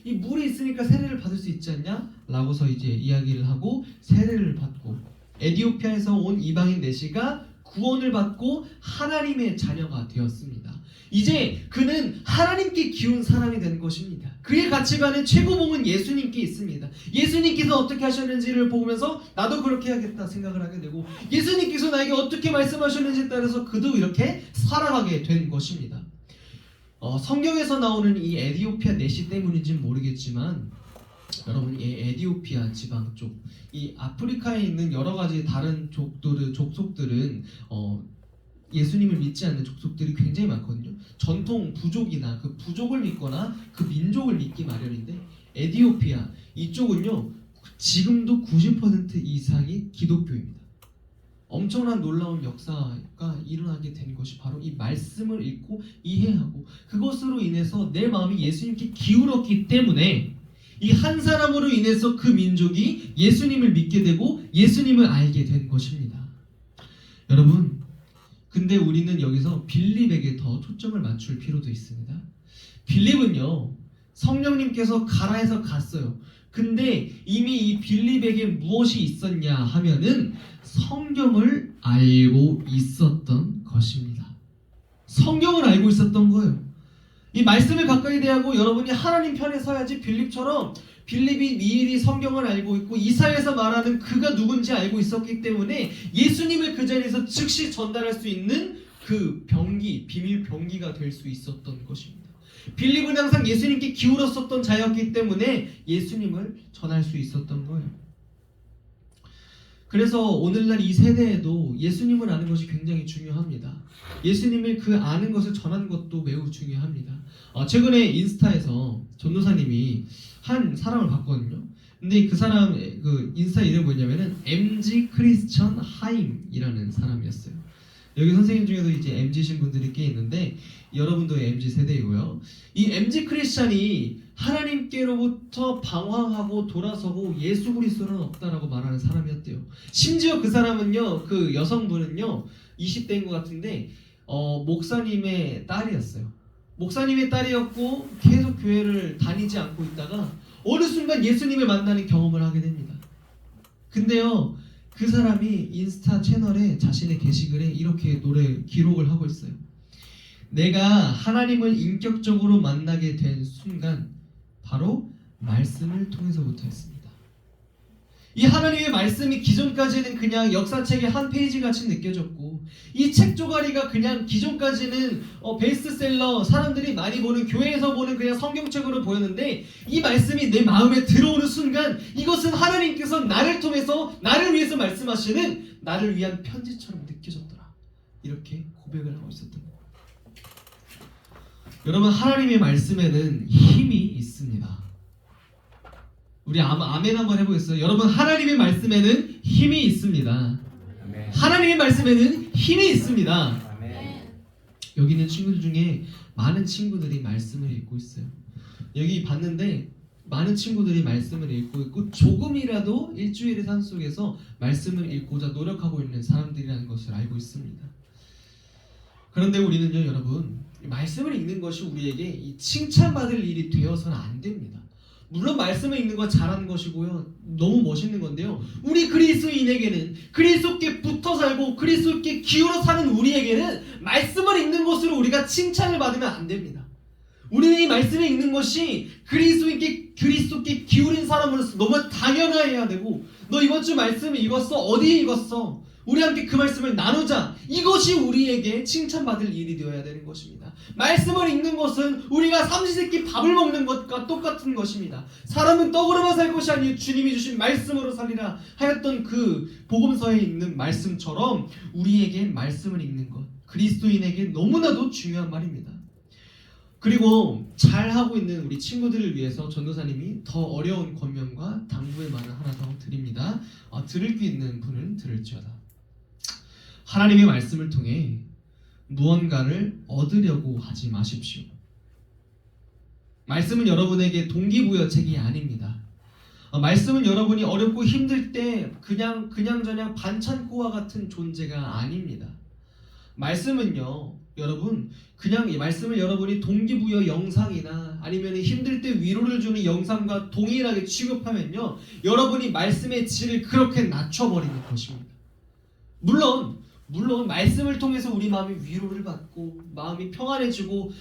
Speaker 3: 이 물이 있으니까 세례를 받을 수 있지 않냐? 라고서 이제 이야기를 하고 세례를 받고 에디오피아에서 온 이방인 내시가 구원을 받고 하나님의 자녀가 되었습니다. 이제 그는 하나님께 기운 사람이 된 것입니다. 그의 가치관의 최고봉은 예수님께 있습니다. 예수님께서 어떻게 하셨는지를 보면서 나도 그렇게 해야겠다 생각을 하게 되고, 예수님께서 나에게 어떻게 말씀하셨는지에 따라서 그도 이렇게 살아가게 된 것입니다. 성경에서 나오는 이 에디오피아 내시 때문인지는 모르겠지만, 여러분 이 에디오피아 지방 쪽, 이 아프리카에 있는 여러 가지 다른 족속들은 예수님을 믿지 않는 족속들이 굉장히 많거든요. 전통 부족이나 그 부족을 믿거나 그 민족을 믿기 마련인데, 에디오피아 이쪽은요 지금도 90% 이상이 기독교입니다. 엄청난 놀라운 역사가 일어나게 된 것이 바로 이 말씀을 읽고 이해하고 그것으로 인해서 내 마음이 예수님께 기울었기 때문에 이 한 사람으로 인해서 그 민족이 예수님을 믿게 되고 예수님을 알게 된 것입니다. 여러분, 근데 우리는 여기서 빌립에게 더 초점을 맞출 필요도 있습니다. 빌립은요 성령님께서 가라 해서 갔어요. 근데 이미 이 빌립에게 무엇이 있었냐 하면은 성경을 알고 있었던 것입니다. 성경을 알고 있었던 거예요. 이 말씀을 가까이 대하고 여러분이 하나님 편에 서야지, 빌립처럼 빌립이 미리 성경을 알고 있고 이사야에서 말하는 그가 누군지 알고 있었기 때문에 예수님을 그 자리에서 즉시 전달할 수 있는 그 병기, 비밀 병기가 될 수 있었던 것입니다. 빌립은 항상 예수님께 기울었었던 자였기 때문에 예수님을 전할 수 있었던 거예요. 그래서 오늘날 이 세대에도 예수님을 아는 것이 굉장히 중요합니다. 예수님을 그 아는 것을 전하는 것도 매우 중요합니다. 최근에 인스타에서 전도사님이 한 사람을 봤거든요. 근데 그 사람 그 인스타 이름이 뭐냐면은 MG 크리스천 하임이라는 사람이었어요. 여기 선생님 중에도 이제 MG신 분들이 꽤 있는데 여러분도 MG 세대이고요. 이 MG 크리스천이 하나님께로부터 방황하고 돌아서고 예수 그리스도는 없다라고 말하는 사람이었대요. 심지어 그 사람은요, 그 여성분은요 20대인 것 같은데 목사님의 딸이었어요. 목사님의 딸이었고 계속 교회를 다니지 않고 있다가 어느 순간 예수님을 만나는 경험을 하게 됩니다. 근데요 그 사람이 인스타 채널에 자신의 게시글에 이렇게 기록을 하고 있어요. 내가 하나님을 인격적으로 만나게 된 순간 바로 말씀을 통해서부터였습니다. 이 하나님의 말씀이 기존까지는 그냥 역사책의 한 페이지 같이 느껴졌고, 이 책 조가리가 그냥 기존까지는 베스트셀러, 사람들이 많이 보는 교회에서 보는 그냥 성경책으로 보였는데, 이 말씀이 내 마음에 들어오는 순간 이것은 하나님께서 나를 통해서 나를 위해서 말씀하시는 나를 위한 편지처럼 느껴졌더라. 이렇게 고백을 하고 있었던 거예요. 여러분, 하나님의 말씀에는 힘이 있습니다. 우리 아멘 한번 해보겠어요? 여러분, 하나님의 말씀에는 힘이 있습니다.
Speaker 1: 아멘.
Speaker 3: 하나님의 말씀에는 힘이 있습니다.
Speaker 1: 아멘.
Speaker 3: 여기 있는 친구들 중에 많은 친구들이 말씀을 읽고 있어요. 여기 봤는데 많은 친구들이 말씀을 읽고 있고 조금이라도 일주일의 삶 속에서 말씀을 읽고자 노력하고 있는 사람들이라는 것을 알고 있습니다. 그런데 우리는요, 여러분, 말씀을 읽는 것이 우리에게 이 칭찬받을 일이 되어서는 안 됩니다. 물론 말씀을 읽는 건 잘하는 것이고요, 너무 멋있는 건데요, 우리 그리스도인에게는, 그리스도께 붙어 살고 그리스도께 기울어 사는 우리에게는 말씀을 읽는 것으로 우리가 칭찬을 받으면 안 됩니다. 우리는 이 말씀을 읽는 것이 그리스도께 기울인 사람으로서 너무 당연해야 되고, 너 이번 주 말씀 읽었어? 어디에 읽었어? 우리 함께 그 말씀을 나누자. 이것이 우리에게 칭찬받을 일이 되어야 되는 것입니다. 말씀을 읽는 것은 우리가 삼시세끼 밥을 먹는 것과 똑같은 것입니다. 사람은 떡으로만 살 것이 아니요 주님이 주신 말씀으로 살리라 하였던 그 복음서에 있는 말씀처럼 우리에게 말씀을 읽는 것, 그리스도인에게 너무나도 중요한 말입니다. 그리고 잘하고 있는 우리 친구들을 위해서 전도사님이 더 어려운 권면과 당부의 말을 하나 더 드립니다. 들을 귀 있는 분은 들을지어다. 하나님의 말씀을 통해 무언가를 얻으려고 하지 마십시오. 말씀은 여러분에게 동기부여책이 아닙니다. 말씀은 여러분이 어렵고 힘들 때 그냥저냥 반찬꼬와 같은 존재가 아닙니다. 말씀은요, 여러분, 그냥 이 말씀을 여러분이 동기부여 영상이나 아니면 힘들 때 위로를 주는 영상과 동일하게 취급하면요, 여러분이 말씀의 질을 그렇게 낮춰버리는 것입니다. 물론 물론 말씀을 통해서 우리 마음이 위로를 받고 마음이 평안해지고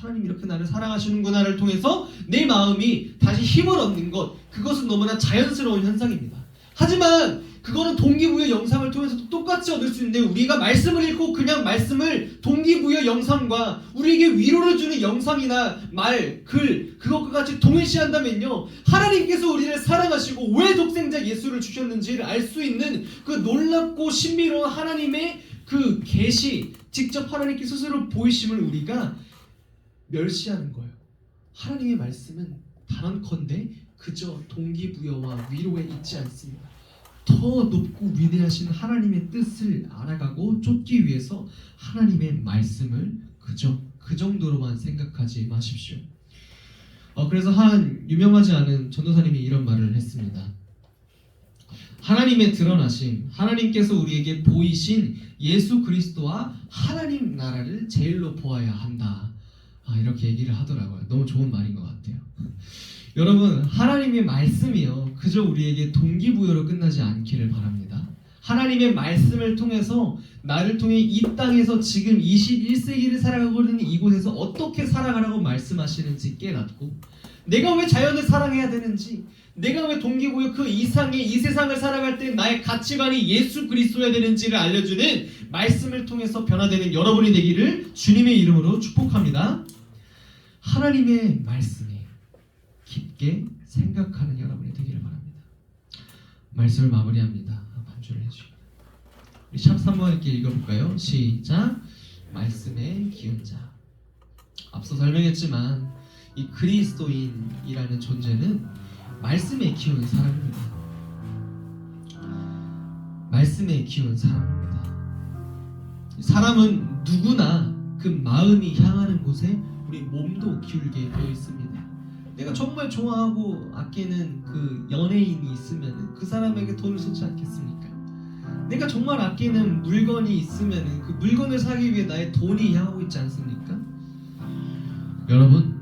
Speaker 3: 하나님 이렇게 나를 사랑하시는구나를 통해서 내 마음이 다시 힘을 얻는 것, 그것은 너무나 자연스러운 현상입니다. 하지만 그거는 동기부여 영상을 통해서도 똑같이 얻을 수 있는데, 우리가 말씀을 읽고 그냥 말씀을 동기부여 영상과 우리에게 위로를 주는 영상이나 말, 글, 그것과 같이 동일시한다면요, 하나님께서 우리를 사랑하시고 왜 독생자 예수를 주셨는지를 알 수 있는 그 놀랍고 신비로운 하나님의 그 계시, 직접 하나님께 스스로 보이심을 우리가 멸시하는 거예요. 하나님의 말씀은 단언컨대 그저 동기부여와 위로에 있지 않습니다. 더 높고 위대하신 하나님의 뜻을 알아가고 쫓기 위해서 하나님의 말씀을 그저 그 정도로만 생각하지 마십시오. 그래서 한 유명하지 않은 전도사님이 이런 말을 했습니다. 하나님의 드러나심, 하나님께서 우리에게 보이신 예수 그리스도와 하나님 나라를 제일로 보아야 한다. 이렇게 얘기를 하더라고요. 너무 좋은 말인 것 같아요. 여러분, 하나님의 말씀이요, 그저 우리에게 동기부여로 끝나지 않기를 바랍니다. 하나님의 말씀을 통해서 나를 통해 이 땅에서 지금 21세기를 살아가고 있는 이곳에서 어떻게 살아가라고 말씀하시는지 깨닫고, 내가 왜 자연을 사랑해야 되는지, 내가 왜 동기부여 그 이상의 이 세상을 살아갈 때 나의 가치관이 예수 그리스도여야 되는지를 알려주는 말씀을 통해서 변화되는 여러분이 되기를 주님의 이름으로 축복합니다. 하나님의 말씀이 깊게 생각하는 여러분이 되기를 바랍니다. 말씀을 마무리합니다. 반주를 해주십니다. 우리 샵 3번 이렇게 읽어볼까요? 시작. 말씀의 기운 자. 앞서 설명했지만 이 그리스도인이라는 존재는 말씀에 키운 사람입니다. 말씀에 키운 사람입니다. 사람은 누구나 그 마음이 향하는 곳에 우리 몸도 기울게 되어 있습니다. 내가 정말 좋아하고 아끼는 그 연예인이 있으면 그 사람에게 돈을 쏟지 않겠습니까? 내가 정말 아끼는 물건이 있으면 그 물건을 사기 위해 나의 돈이 향하고 있지 않습니까? 여러분은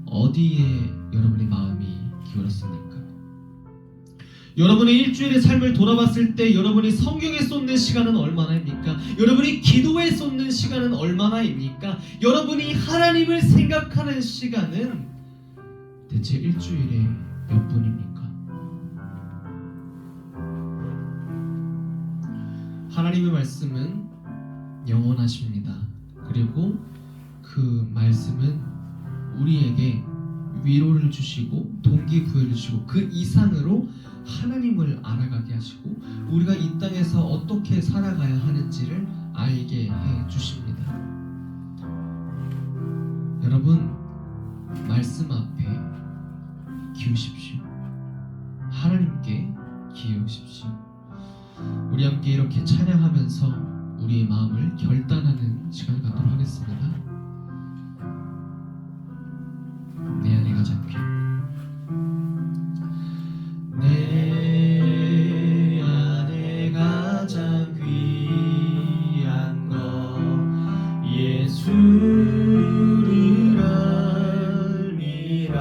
Speaker 3: 어디에 여러분의 마음이 기울었습니까? 여러분의 일주일의 삶을 돌아봤을 때 여러분이 성경에 쏟는 시간은 얼마나입니까? 여러분이 기도에 쏟는 시간은 얼마나입니까? 여러분이 하나님을 생각하는 시간은 대체 일주일에 몇 분입니까? 하나님의 말씀은 영원하십니다. 그리고 그 말씀은 우리에게 위로를 주시고 동기부여를 주시고 그 이상으로 하나님을 알아가게 하시고 우리가 이 땅에서 어떻게 살아가야 하는지를 알게 해 주십니다. 여러분, 말씀 앞에 기우십시오. 하나님께 기우십시오. 우리 함께 이렇게 찬양하면서 우리의 마음을 결단하는 시간을 갖도록 하겠습니다. 내 안에 가장 내 안에 가장 귀한 것 예수를 알미라.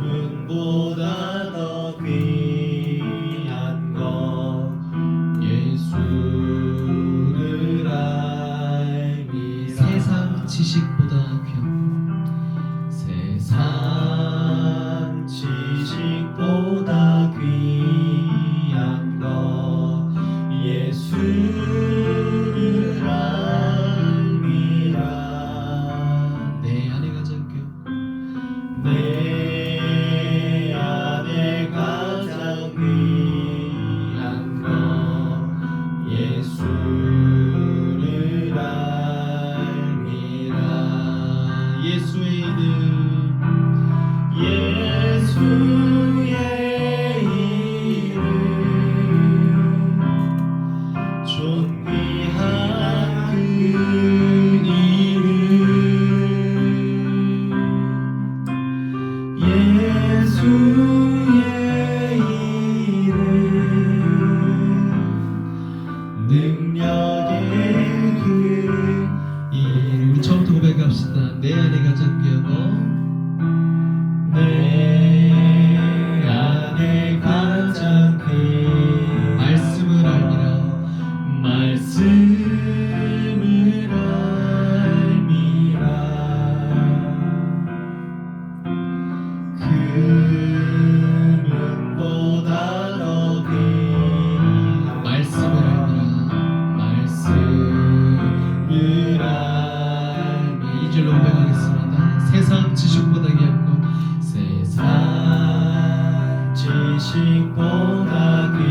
Speaker 3: 금은보다 더 귀한 것 예수를 알미라. 지식보다 귀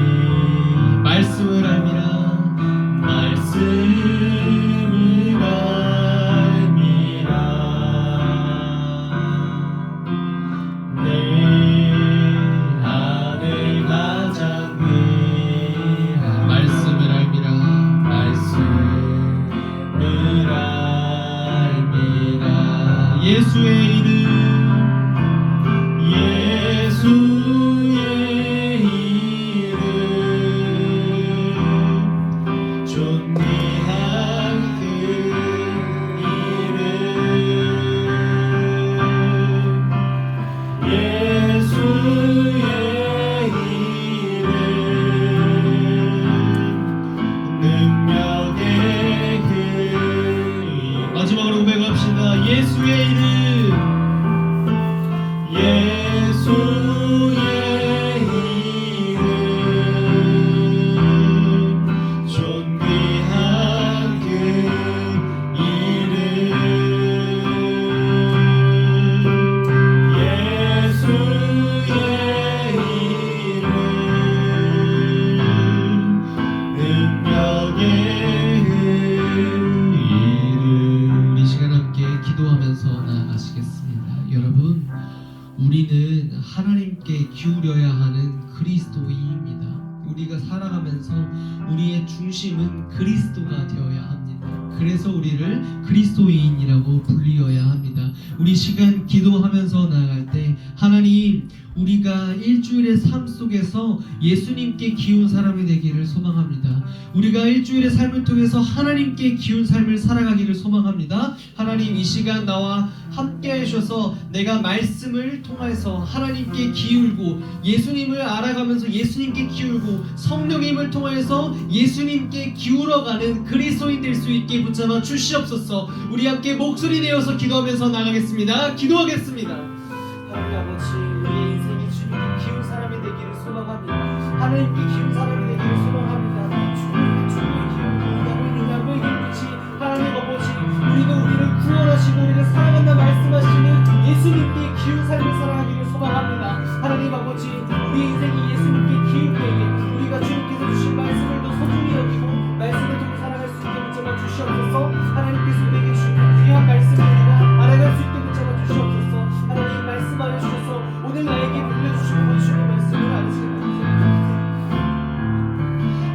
Speaker 3: 말씀을 알미라 말씀을 알미라 내 안에 가장 귀한 말씀을 알미라 말씀을 알미라 예수의 이름 예수의 이름 존귀한 그 이름 예수의 이름 능력의 그 이름 마지막으로 고백합시다 예수의 이름 예수의 이름 존귀한 그 이름 예수의 이름 능력의 그 이름 우리 시간 함께 기도하면서 나아가시겠습니다. 여러분 우리는 하나님께 기울여야 하는 그리스도인입니다. 우리가 살아가면서 우리의 중심은 그리스도가 되어야 합니다. 그래서 우리를 그리스도인이라고 불리어야 합니다. 우리 시간 기도하면서 나아갈 때 하나님 우리가 일주일의 삶 속에서 예수님께 기운 사람이 되기를 소망합니다. 우리가 일주일의 삶을 통해서 하나님께 기운 삶을 살아가기를 소망합니다. 하나님 이 시간 나와 함께 하셔서 내가 말씀을 통해서 하나님께 기울고 예수님을 알아가면서 예수님께 기울고 성령님을 통해서 예수님께 기울어가는 그리스도인 될 수 있게 붙잡아 주시옵소서. 우리 함께 목소리 내어서 기도하면서 나가겠습니다. 기도하겠습니다. 하나님 아버지 우리의 인생이 주님께 기운 사람이 되기를 소망합니다. 하나님께 기운 사람이 되기를 소망합니다. 주님의 기운으로 야고의 힘이지 하나님 아버지 우리가 우리를 구원하시고 우리를 사랑한다 말씀하시는 예수님께 기운 삶을 살아가기를 소망합니다. 하나님 아버지 우리의 인생이 예수님께 기울 때에 우리가 주님께서 주신 말씀을 더 소중히 여기고 말씀을 통해 살아갈 수 있게 붙잡아 주시옵소서. 하나님께서 우리에게 주신 귀한 말씀을 우리가 알아갈 수 있게 붙잡아 주시옵소서. 하나님 말씀하여 주셔서 오늘 나에게 들려주시고 보여주시는 말씀을 알으시는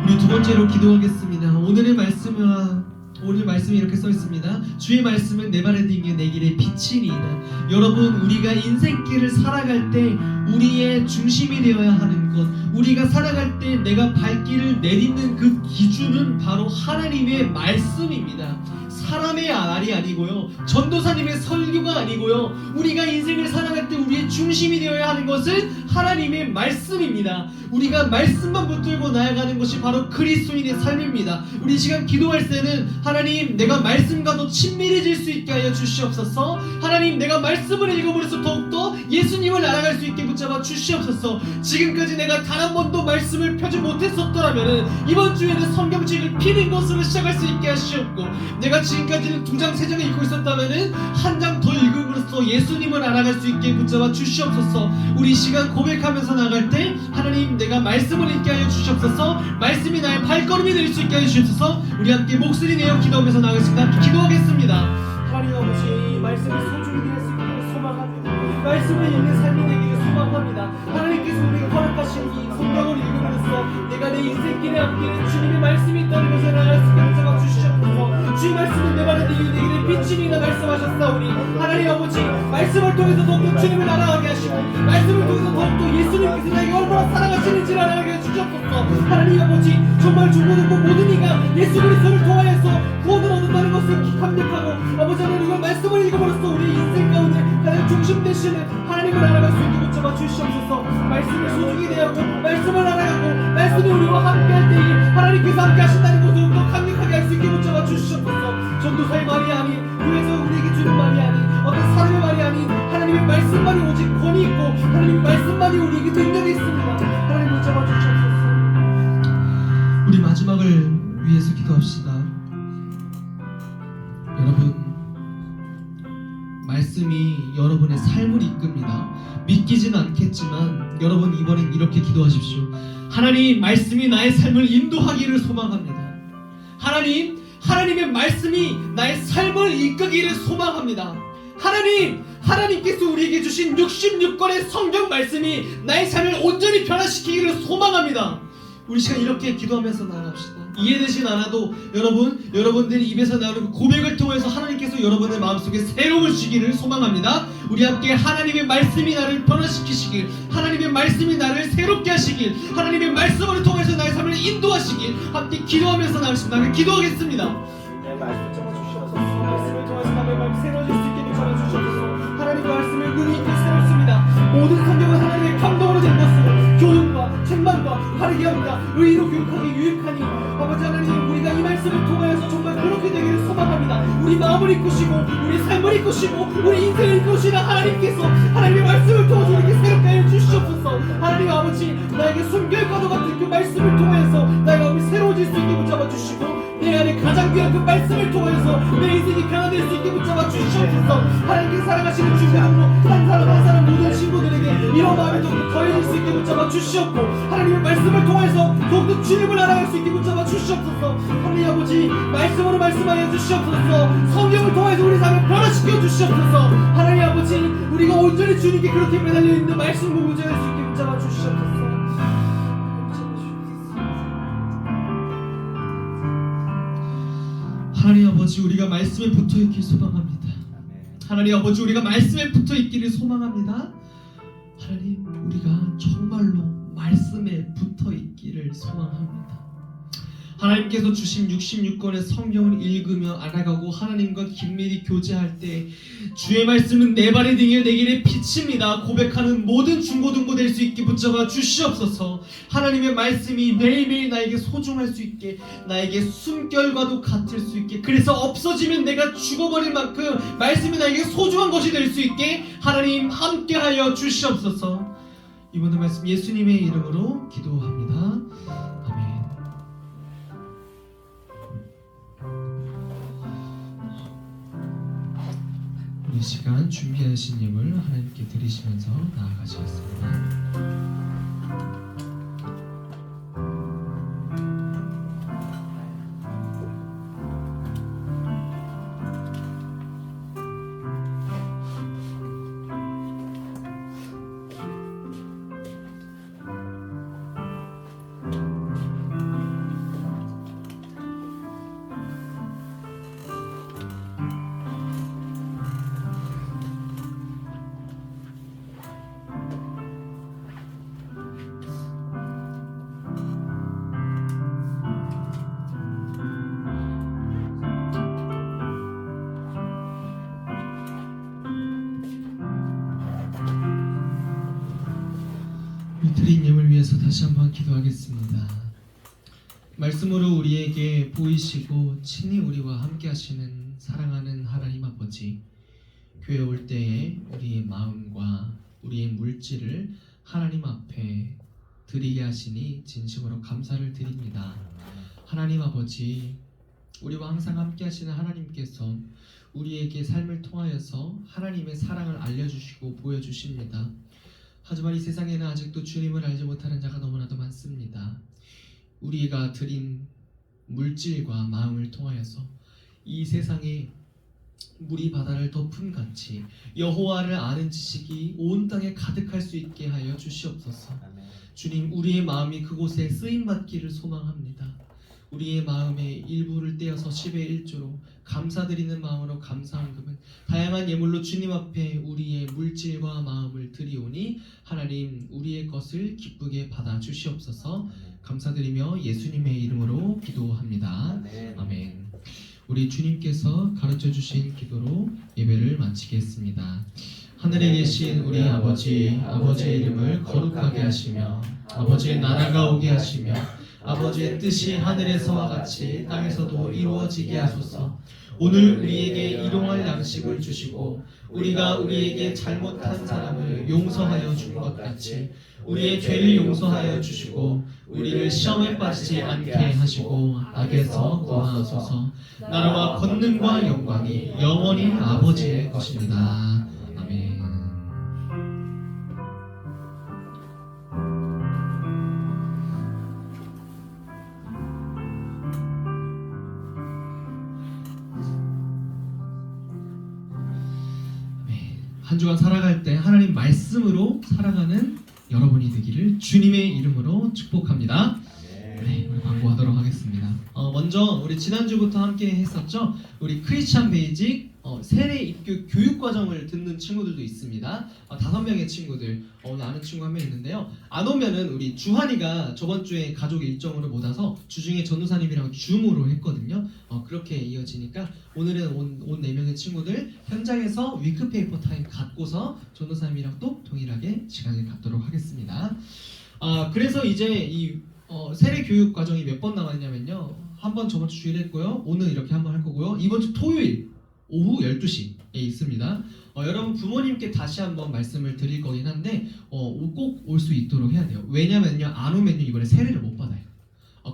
Speaker 3: 우리 두 번째로 기도하겠습니다. 오늘 말씀이 이렇게 써 있습니다. 주의 말씀은 내 발에 딩겨 내 길에 빛이니이다. 여러분 우리가 인생길을 살아갈 때 우리의 중심이 되어야 하는 것 우리가 살아갈 때 내가 발길을 내딛는 그 기준은 바로 하나님의 말씀입니다. 사람의 말이 아니고요 전도사님의 설교가 아니고요 우리가 인생을 살아갈 때 우리의 중심이 되어야 하는 것은 하나님의 말씀입니다. 우리가 말씀만 붙들고 나아가는 것이 바로 그리스도인의 삶입니다. 우리 시간 기도할 때는 하나님 내가 말씀과 더 친밀해질 수 있게 하여 주시옵소서. 하나님 내가 말씀을 읽어버려서 더욱더 예수님을 알아갈 수 있게 붙잡아 주시옵소서. 지금까지 내가 단 한 번도 말씀을 펴지 못했었더라면 이번 주에는 성경책을 피는 것으로 시작할 수 있게 하시옵고 내가 지금까지는 2장 3장을 읽고 있었다면 한 장 더 읽음으로써 예수님을 알아갈 수 있게 붙잡아 주시옵소서. 우리 시간 고백하면서 나갈 때 하나님 내가 말씀을 읽게 하여 주시옵소서. 말씀이 나의 발걸음이 될 수 있게 하여 주시옵소서. 우리 함께 목소리 내어 기도하면서 나가겠습니다. 기도하겠습니다. 하나님 아버지 말씀을 소중히 할 수 있기를 소망합니다. 말씀을 읽는 삶이 되기를 소망합니다. 하나님께서 우리에게 허락하신 이 성경을 읽음으로써 내가 내 인생길에 함께는 주님의 말씀이 있다는 것을 알아갈 수 있게 붙잡아 주시옵소서. 주의 말씀은 내 발에 딩겨 내 길에 빛이니라 말씀하셨사오니 하나님 아버지 말씀을 통해서 더욱더 주님을 알아가게 하시고 말씀을 통해서 더욱더 예수님께서 나에게 얼마나 사랑하시는지를 알아가게 해주셨소서. 하나님 아버지 정말 죽어놓고 모든 이가 예수 그리스도를 통하여서 구원을 얻는다는 것을 감격하고 아버지 하나님의 말씀을 읽음으로써 우리 인생 가운데 가장 중심 되시는 하나님을 알아갈 수 있게 붙잡아 주시옵소서. 말씀을 소중히 대하고 말씀을 알아가고 말씀이 우리와 함께할 때에 하나님께서 함께 하신다는 것을 더 강력하게 할 수 있게 붙잡아 주시옵소서. 전도사의 말이 아닌 교회에서 우리에게 주는 말이 아닌 어떤 사람의 말이 아닌 하나님의 말씀만이 오직 권위 있고 하나님의 말씀만이 우리에게 능력이 있습니다. 하나님 붙잡아 주시옵소서. 우리 마지막을 위해서 기도합시다. 여러분 말씀 말씀이 여러분의 삶을 이끕니다. 믿기진 않겠지만 여러분 이번엔 이렇게 기도하십시오. 하나님, 말씀이 나의 삶을 인도하기를 소망합니다. 하나님, 하나님의 말씀이 나의 삶을 이끌기를 소망합니다. 하나님께서 우리에게 주신 66권의 성경 말씀이 나의 삶을 온전히 변화시키기를 소망합니다. 우리 시간 이렇게 기도하면서 나아갑시다. 이해되진 않아도 여러분들이 입에서 나오는 고백을 통해서 하나님께서 여러분의 마음속에 새로움을 주기를 소망합니다. 우리 함께 하나님의 말씀이 나를 변화시키시길, 하나님의 말씀이 나를 새롭게 하시길, 하나님의 말씀을 통해서 나의 삶을 인도하시길 함께 기도하면서 나가겠습니다. 기도하겠습니다.
Speaker 4: 내 말씀 잡아주시옵소서. 말씀을 통해서 남의 마음 새로워질 수 있게 잡아주시옵소서. 하나님의 말씀을 눈이 있게 새롭습니다. 모든 성경은 하나님의 감동으로 된 것으로 교훈과 책망과 바르게 합니다. 의로 교육하기 유익하니 아버지 하나님, 우리가 이 말씀을 통하여서 정말 그렇게 되기를 소망합니다. 우리 마음을 이끄시고 우리 삶을 이끄시고 우리 인생을 이끄시는 하나님께서 하나님의 말씀을 통해서 우리에게 새롭게 하여 주시옵소서. 하나님 아버지, 나에게 숨결과도 같은 그 말씀을 통해서 나의 마음이 새로워질 수 있게 붙잡아 주시고 내 안에 가장 귀한 그 말씀을 통해서 내 인생이 변화될 수 있게 붙잡아 주시옵소서. 하나님께 사랑하시는 주님으로 한 사람 모든 친구들에게 이런 마음이 더욱 더해질 수 있게 붙잡아 주시옵고, 하나님의 말씀을 통해서 더욱더 주님을 알아갈 수 있게 붙잡아 주시옵소서. 하나님 아버지, 말씀으로 말씀하여 주시옵소서. 성경을 통해서 우리 삶을 변화시켜 주시옵소서. 하나님 아버지, 우리가 온전히 주님께 그렇게 매달려 있는 말씀 공부자일 수 있게 붙잡아 주시옵소서.
Speaker 3: 하나님 아버지, 우리가 말씀에 붙어있길 소망합니다. 하나님 아버지, 우리가 말씀에 붙어있기를 소망합니다. 하나님, 우리가 정말로 말씀에 붙어있기를 소망합니다. 하나님께서 주신 66권의 성경을 읽으며 알아가고 하나님과 긴밀히 교제할 때 주의 말씀은 내 발의 등에 내 길의 빛입니다 고백하는 모든 중고등부 될 수 있게 붙잡아 주시옵소서. 하나님의 말씀이 매일매일 나에게 소중할 수 있게, 나에게 숨결과도 같을 수 있게, 그래서 없어지면 내가 죽어버릴 만큼 말씀이 나에게 소중한 것이 될 수 있게 하나님 함께하여 주시옵소서. 이번의 말씀 예수님의 이름으로 기도합니다. 아멘. 이 시간 준비하신 예물 하나님께 드리시면서 나아가시겠습니다. 드린 예물 위해서 다시 한번 기도하겠습니다. 말씀으로 우리에게 보이시고 친히 우리와 함께 하시는 사랑하는 하나님 아버지, 교회 올 때에 우리의 마음과 우리의 물질을 하나님 앞에 드리게 하시니 진심으로 감사를 드립니다. 하나님 아버지, 우리와 항상 함께 하시는 하나님께서 우리에게 삶을 통하여서 하나님의 사랑을 알려주시고 보여주십니다. 하지만 이 세상에는 아직도 주님을 알지 못하는 자가 너무나도 많습니다. 우리가 드린 물질과 마음을 통하여서 이 세상에 물이 바다를 덮은 같이 여호와를 아는 지식이 온 땅에 가득할 수 있게 하여 주시옵소서. 주님, 우리의 마음이 그곳에 쓰임받기를 소망합니다. 우리의 마음의 일부를 떼어서 10의 1조로 감사드리는 마음으로 감사헌금은 다양한 예물로 주님 앞에 우리의 물질과 마음을 드리오니 하나님, 우리의 것을 기쁘게 받아 주시옵소서. 감사드리며 예수님의 이름으로 기도합니다. 아멘. 우리 주님께서 가르쳐 주신 기도로 예배를 마치겠습니다. 하늘에 계신 우리 아버지, 아버지의 이름을 거룩하게 하시며 아버지의 나라가 오게 하시며 아버지의 뜻이 하늘에서와 같이 땅에서도 이루어지게 하소서. 오늘 우리에게 일용할 양식을 주시고 우리가 우리에게 잘못한 사람을 용서하여 준 것 같이 우리의 죄를 용서하여 주시고 우리를 시험에 빠지지 않게 하시고 악에서 구하소서. 나라와 권능과 영광이 영원히 아버지의 것입니다. 한 주간 살아갈 때 하나님 말씀으로 살아가는 여러분이 되기를 주님의 이름으로 축복합니다. 네, 우리 광고하도록 하겠습니다. 먼저 우리 지난주부터 함께 했었죠. 우리 크리스찬 베이직 세례 입교 교육 과정을 듣는 친구들도 있습니다. 5명의 친구들 오늘 아는 친구 한 명 있는데요. 안 오면은 우리 주한이가 저번 주에 가족 일정으로 못 와서 주중에 전도사님이랑 줌으로 했거든요. 그렇게 이어지니까 오늘은 온 4명의 친구들 현장에서 위크페이퍼 타임 갖고서 전도사님이랑 또 동일하게 시간을 갖도록 하겠습니다. 그래서 이제 이 세례 교육 과정이 몇 번 남았냐면요. 한 번 저번 주 주일 했고요. 오늘 이렇게 한 번 할 거고요. 이번 주 토요일 오후 12시에 있습니다. 여러분 부모님께 다시 한번 말씀을 드릴 거긴 한데 꼭 올 수 있도록 해야 돼요. 왜냐면요. 안 오면요. 이번에 세례를 못 받아요.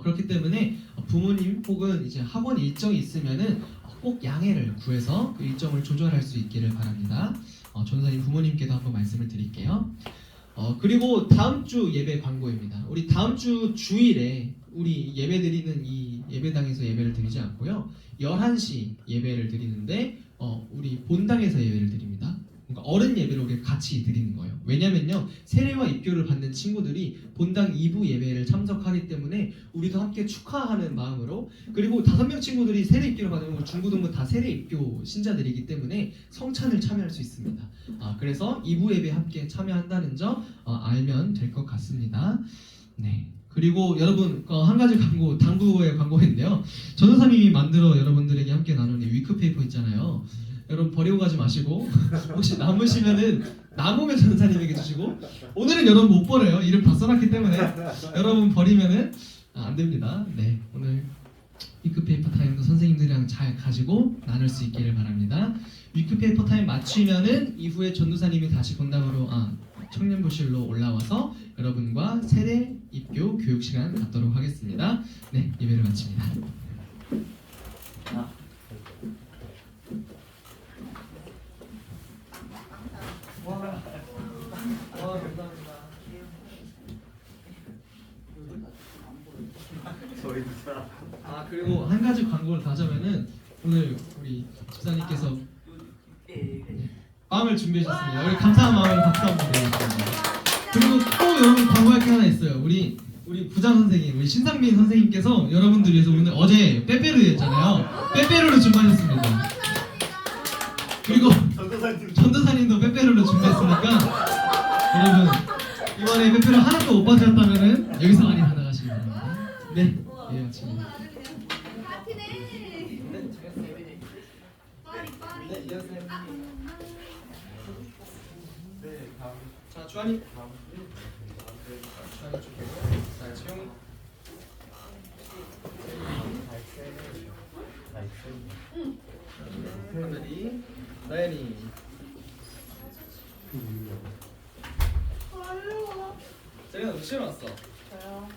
Speaker 3: 그렇기 때문에 부모님 혹은 이제 학원 일정이 있으면은 꼭 양해를 구해서 그 일정을 조절할 수 있기를 바랍니다. 전도사님 부모님께도 한번 말씀을 드릴게요. 그리고 다음 주 예배 광고입니다. 우리 다음 주 주일에 우리 예배 드리는 이 예배당에서 예배를 드리지 않고요. 11시 예배를 드리는데 우리 본당에서 예배를 드립니다. 그러니까 어른 예배를 우리 같이 드리는 거예요. 왜냐면요. 세례와 입교를 받는 친구들이 본당 2부 예배를 참석하기 때문에 우리도 함께 축하하는 마음으로 그리고 5명 친구들이 세례 입교를 받으면 중고등부 다 세례 입교 신자들이기 때문에 성찬을 참여할 수 있습니다. 그래서 2부 예배 함께 참여한다는 점 알면 될 것 같습니다. 네. 그리고 여러분 한 가지 광고 당부의 광고인데요. 전도사님이 만들어 여러분들에게 함께 나누는 위크페이퍼 있잖아요. 여러분 버리고 가지 마시고 혹시 남으시면은 남으면 전도사님에게 주시고 오늘은 여러분 못 버려요. 이름 다 써놨기 때문에 여러분 버리면은 안 됩니다. 네, 오늘 위크페이퍼 타임도 선생님들이랑 잘 가지고 나눌 수 있기를 바랍니다. 위크페이퍼 타임 마치면은 이후에 전도사님이 다시 본당으로 청년부실로 올라와서 여러분과 세례 입교 교육 시간 갖도록 하겠습니다. 네, 예배를 마칩니다. 그리고 한 가지 광고를 더 하자면은 오늘 우리 집사님께서 빵을 준비해 주셨습니다. 우리 감사한 마음으로 박수 한번 드리겠습니다. 그리고 또 여러분 광고할 게 하나 있어요. 우리 부장 선생님, 우리 신상민 선생님께서 여러분들 위해서 오늘 어제 빼빼로였잖아요. 빼빼로를 준비하셨습니다. 그리고 전도사님도 빼빼로를 준비했으니까 여러분 이번에 빼빼로 하나도 못 받으셨다면은 여기서 많이 받아가시기 바랍니다. 네, 예, 마칩니다. 네, 이어서 자, 주한이 주한이 쪽으로 자, 채용 하늘이 나연이 세련아 몇 시에 왔어?
Speaker 5: 저요?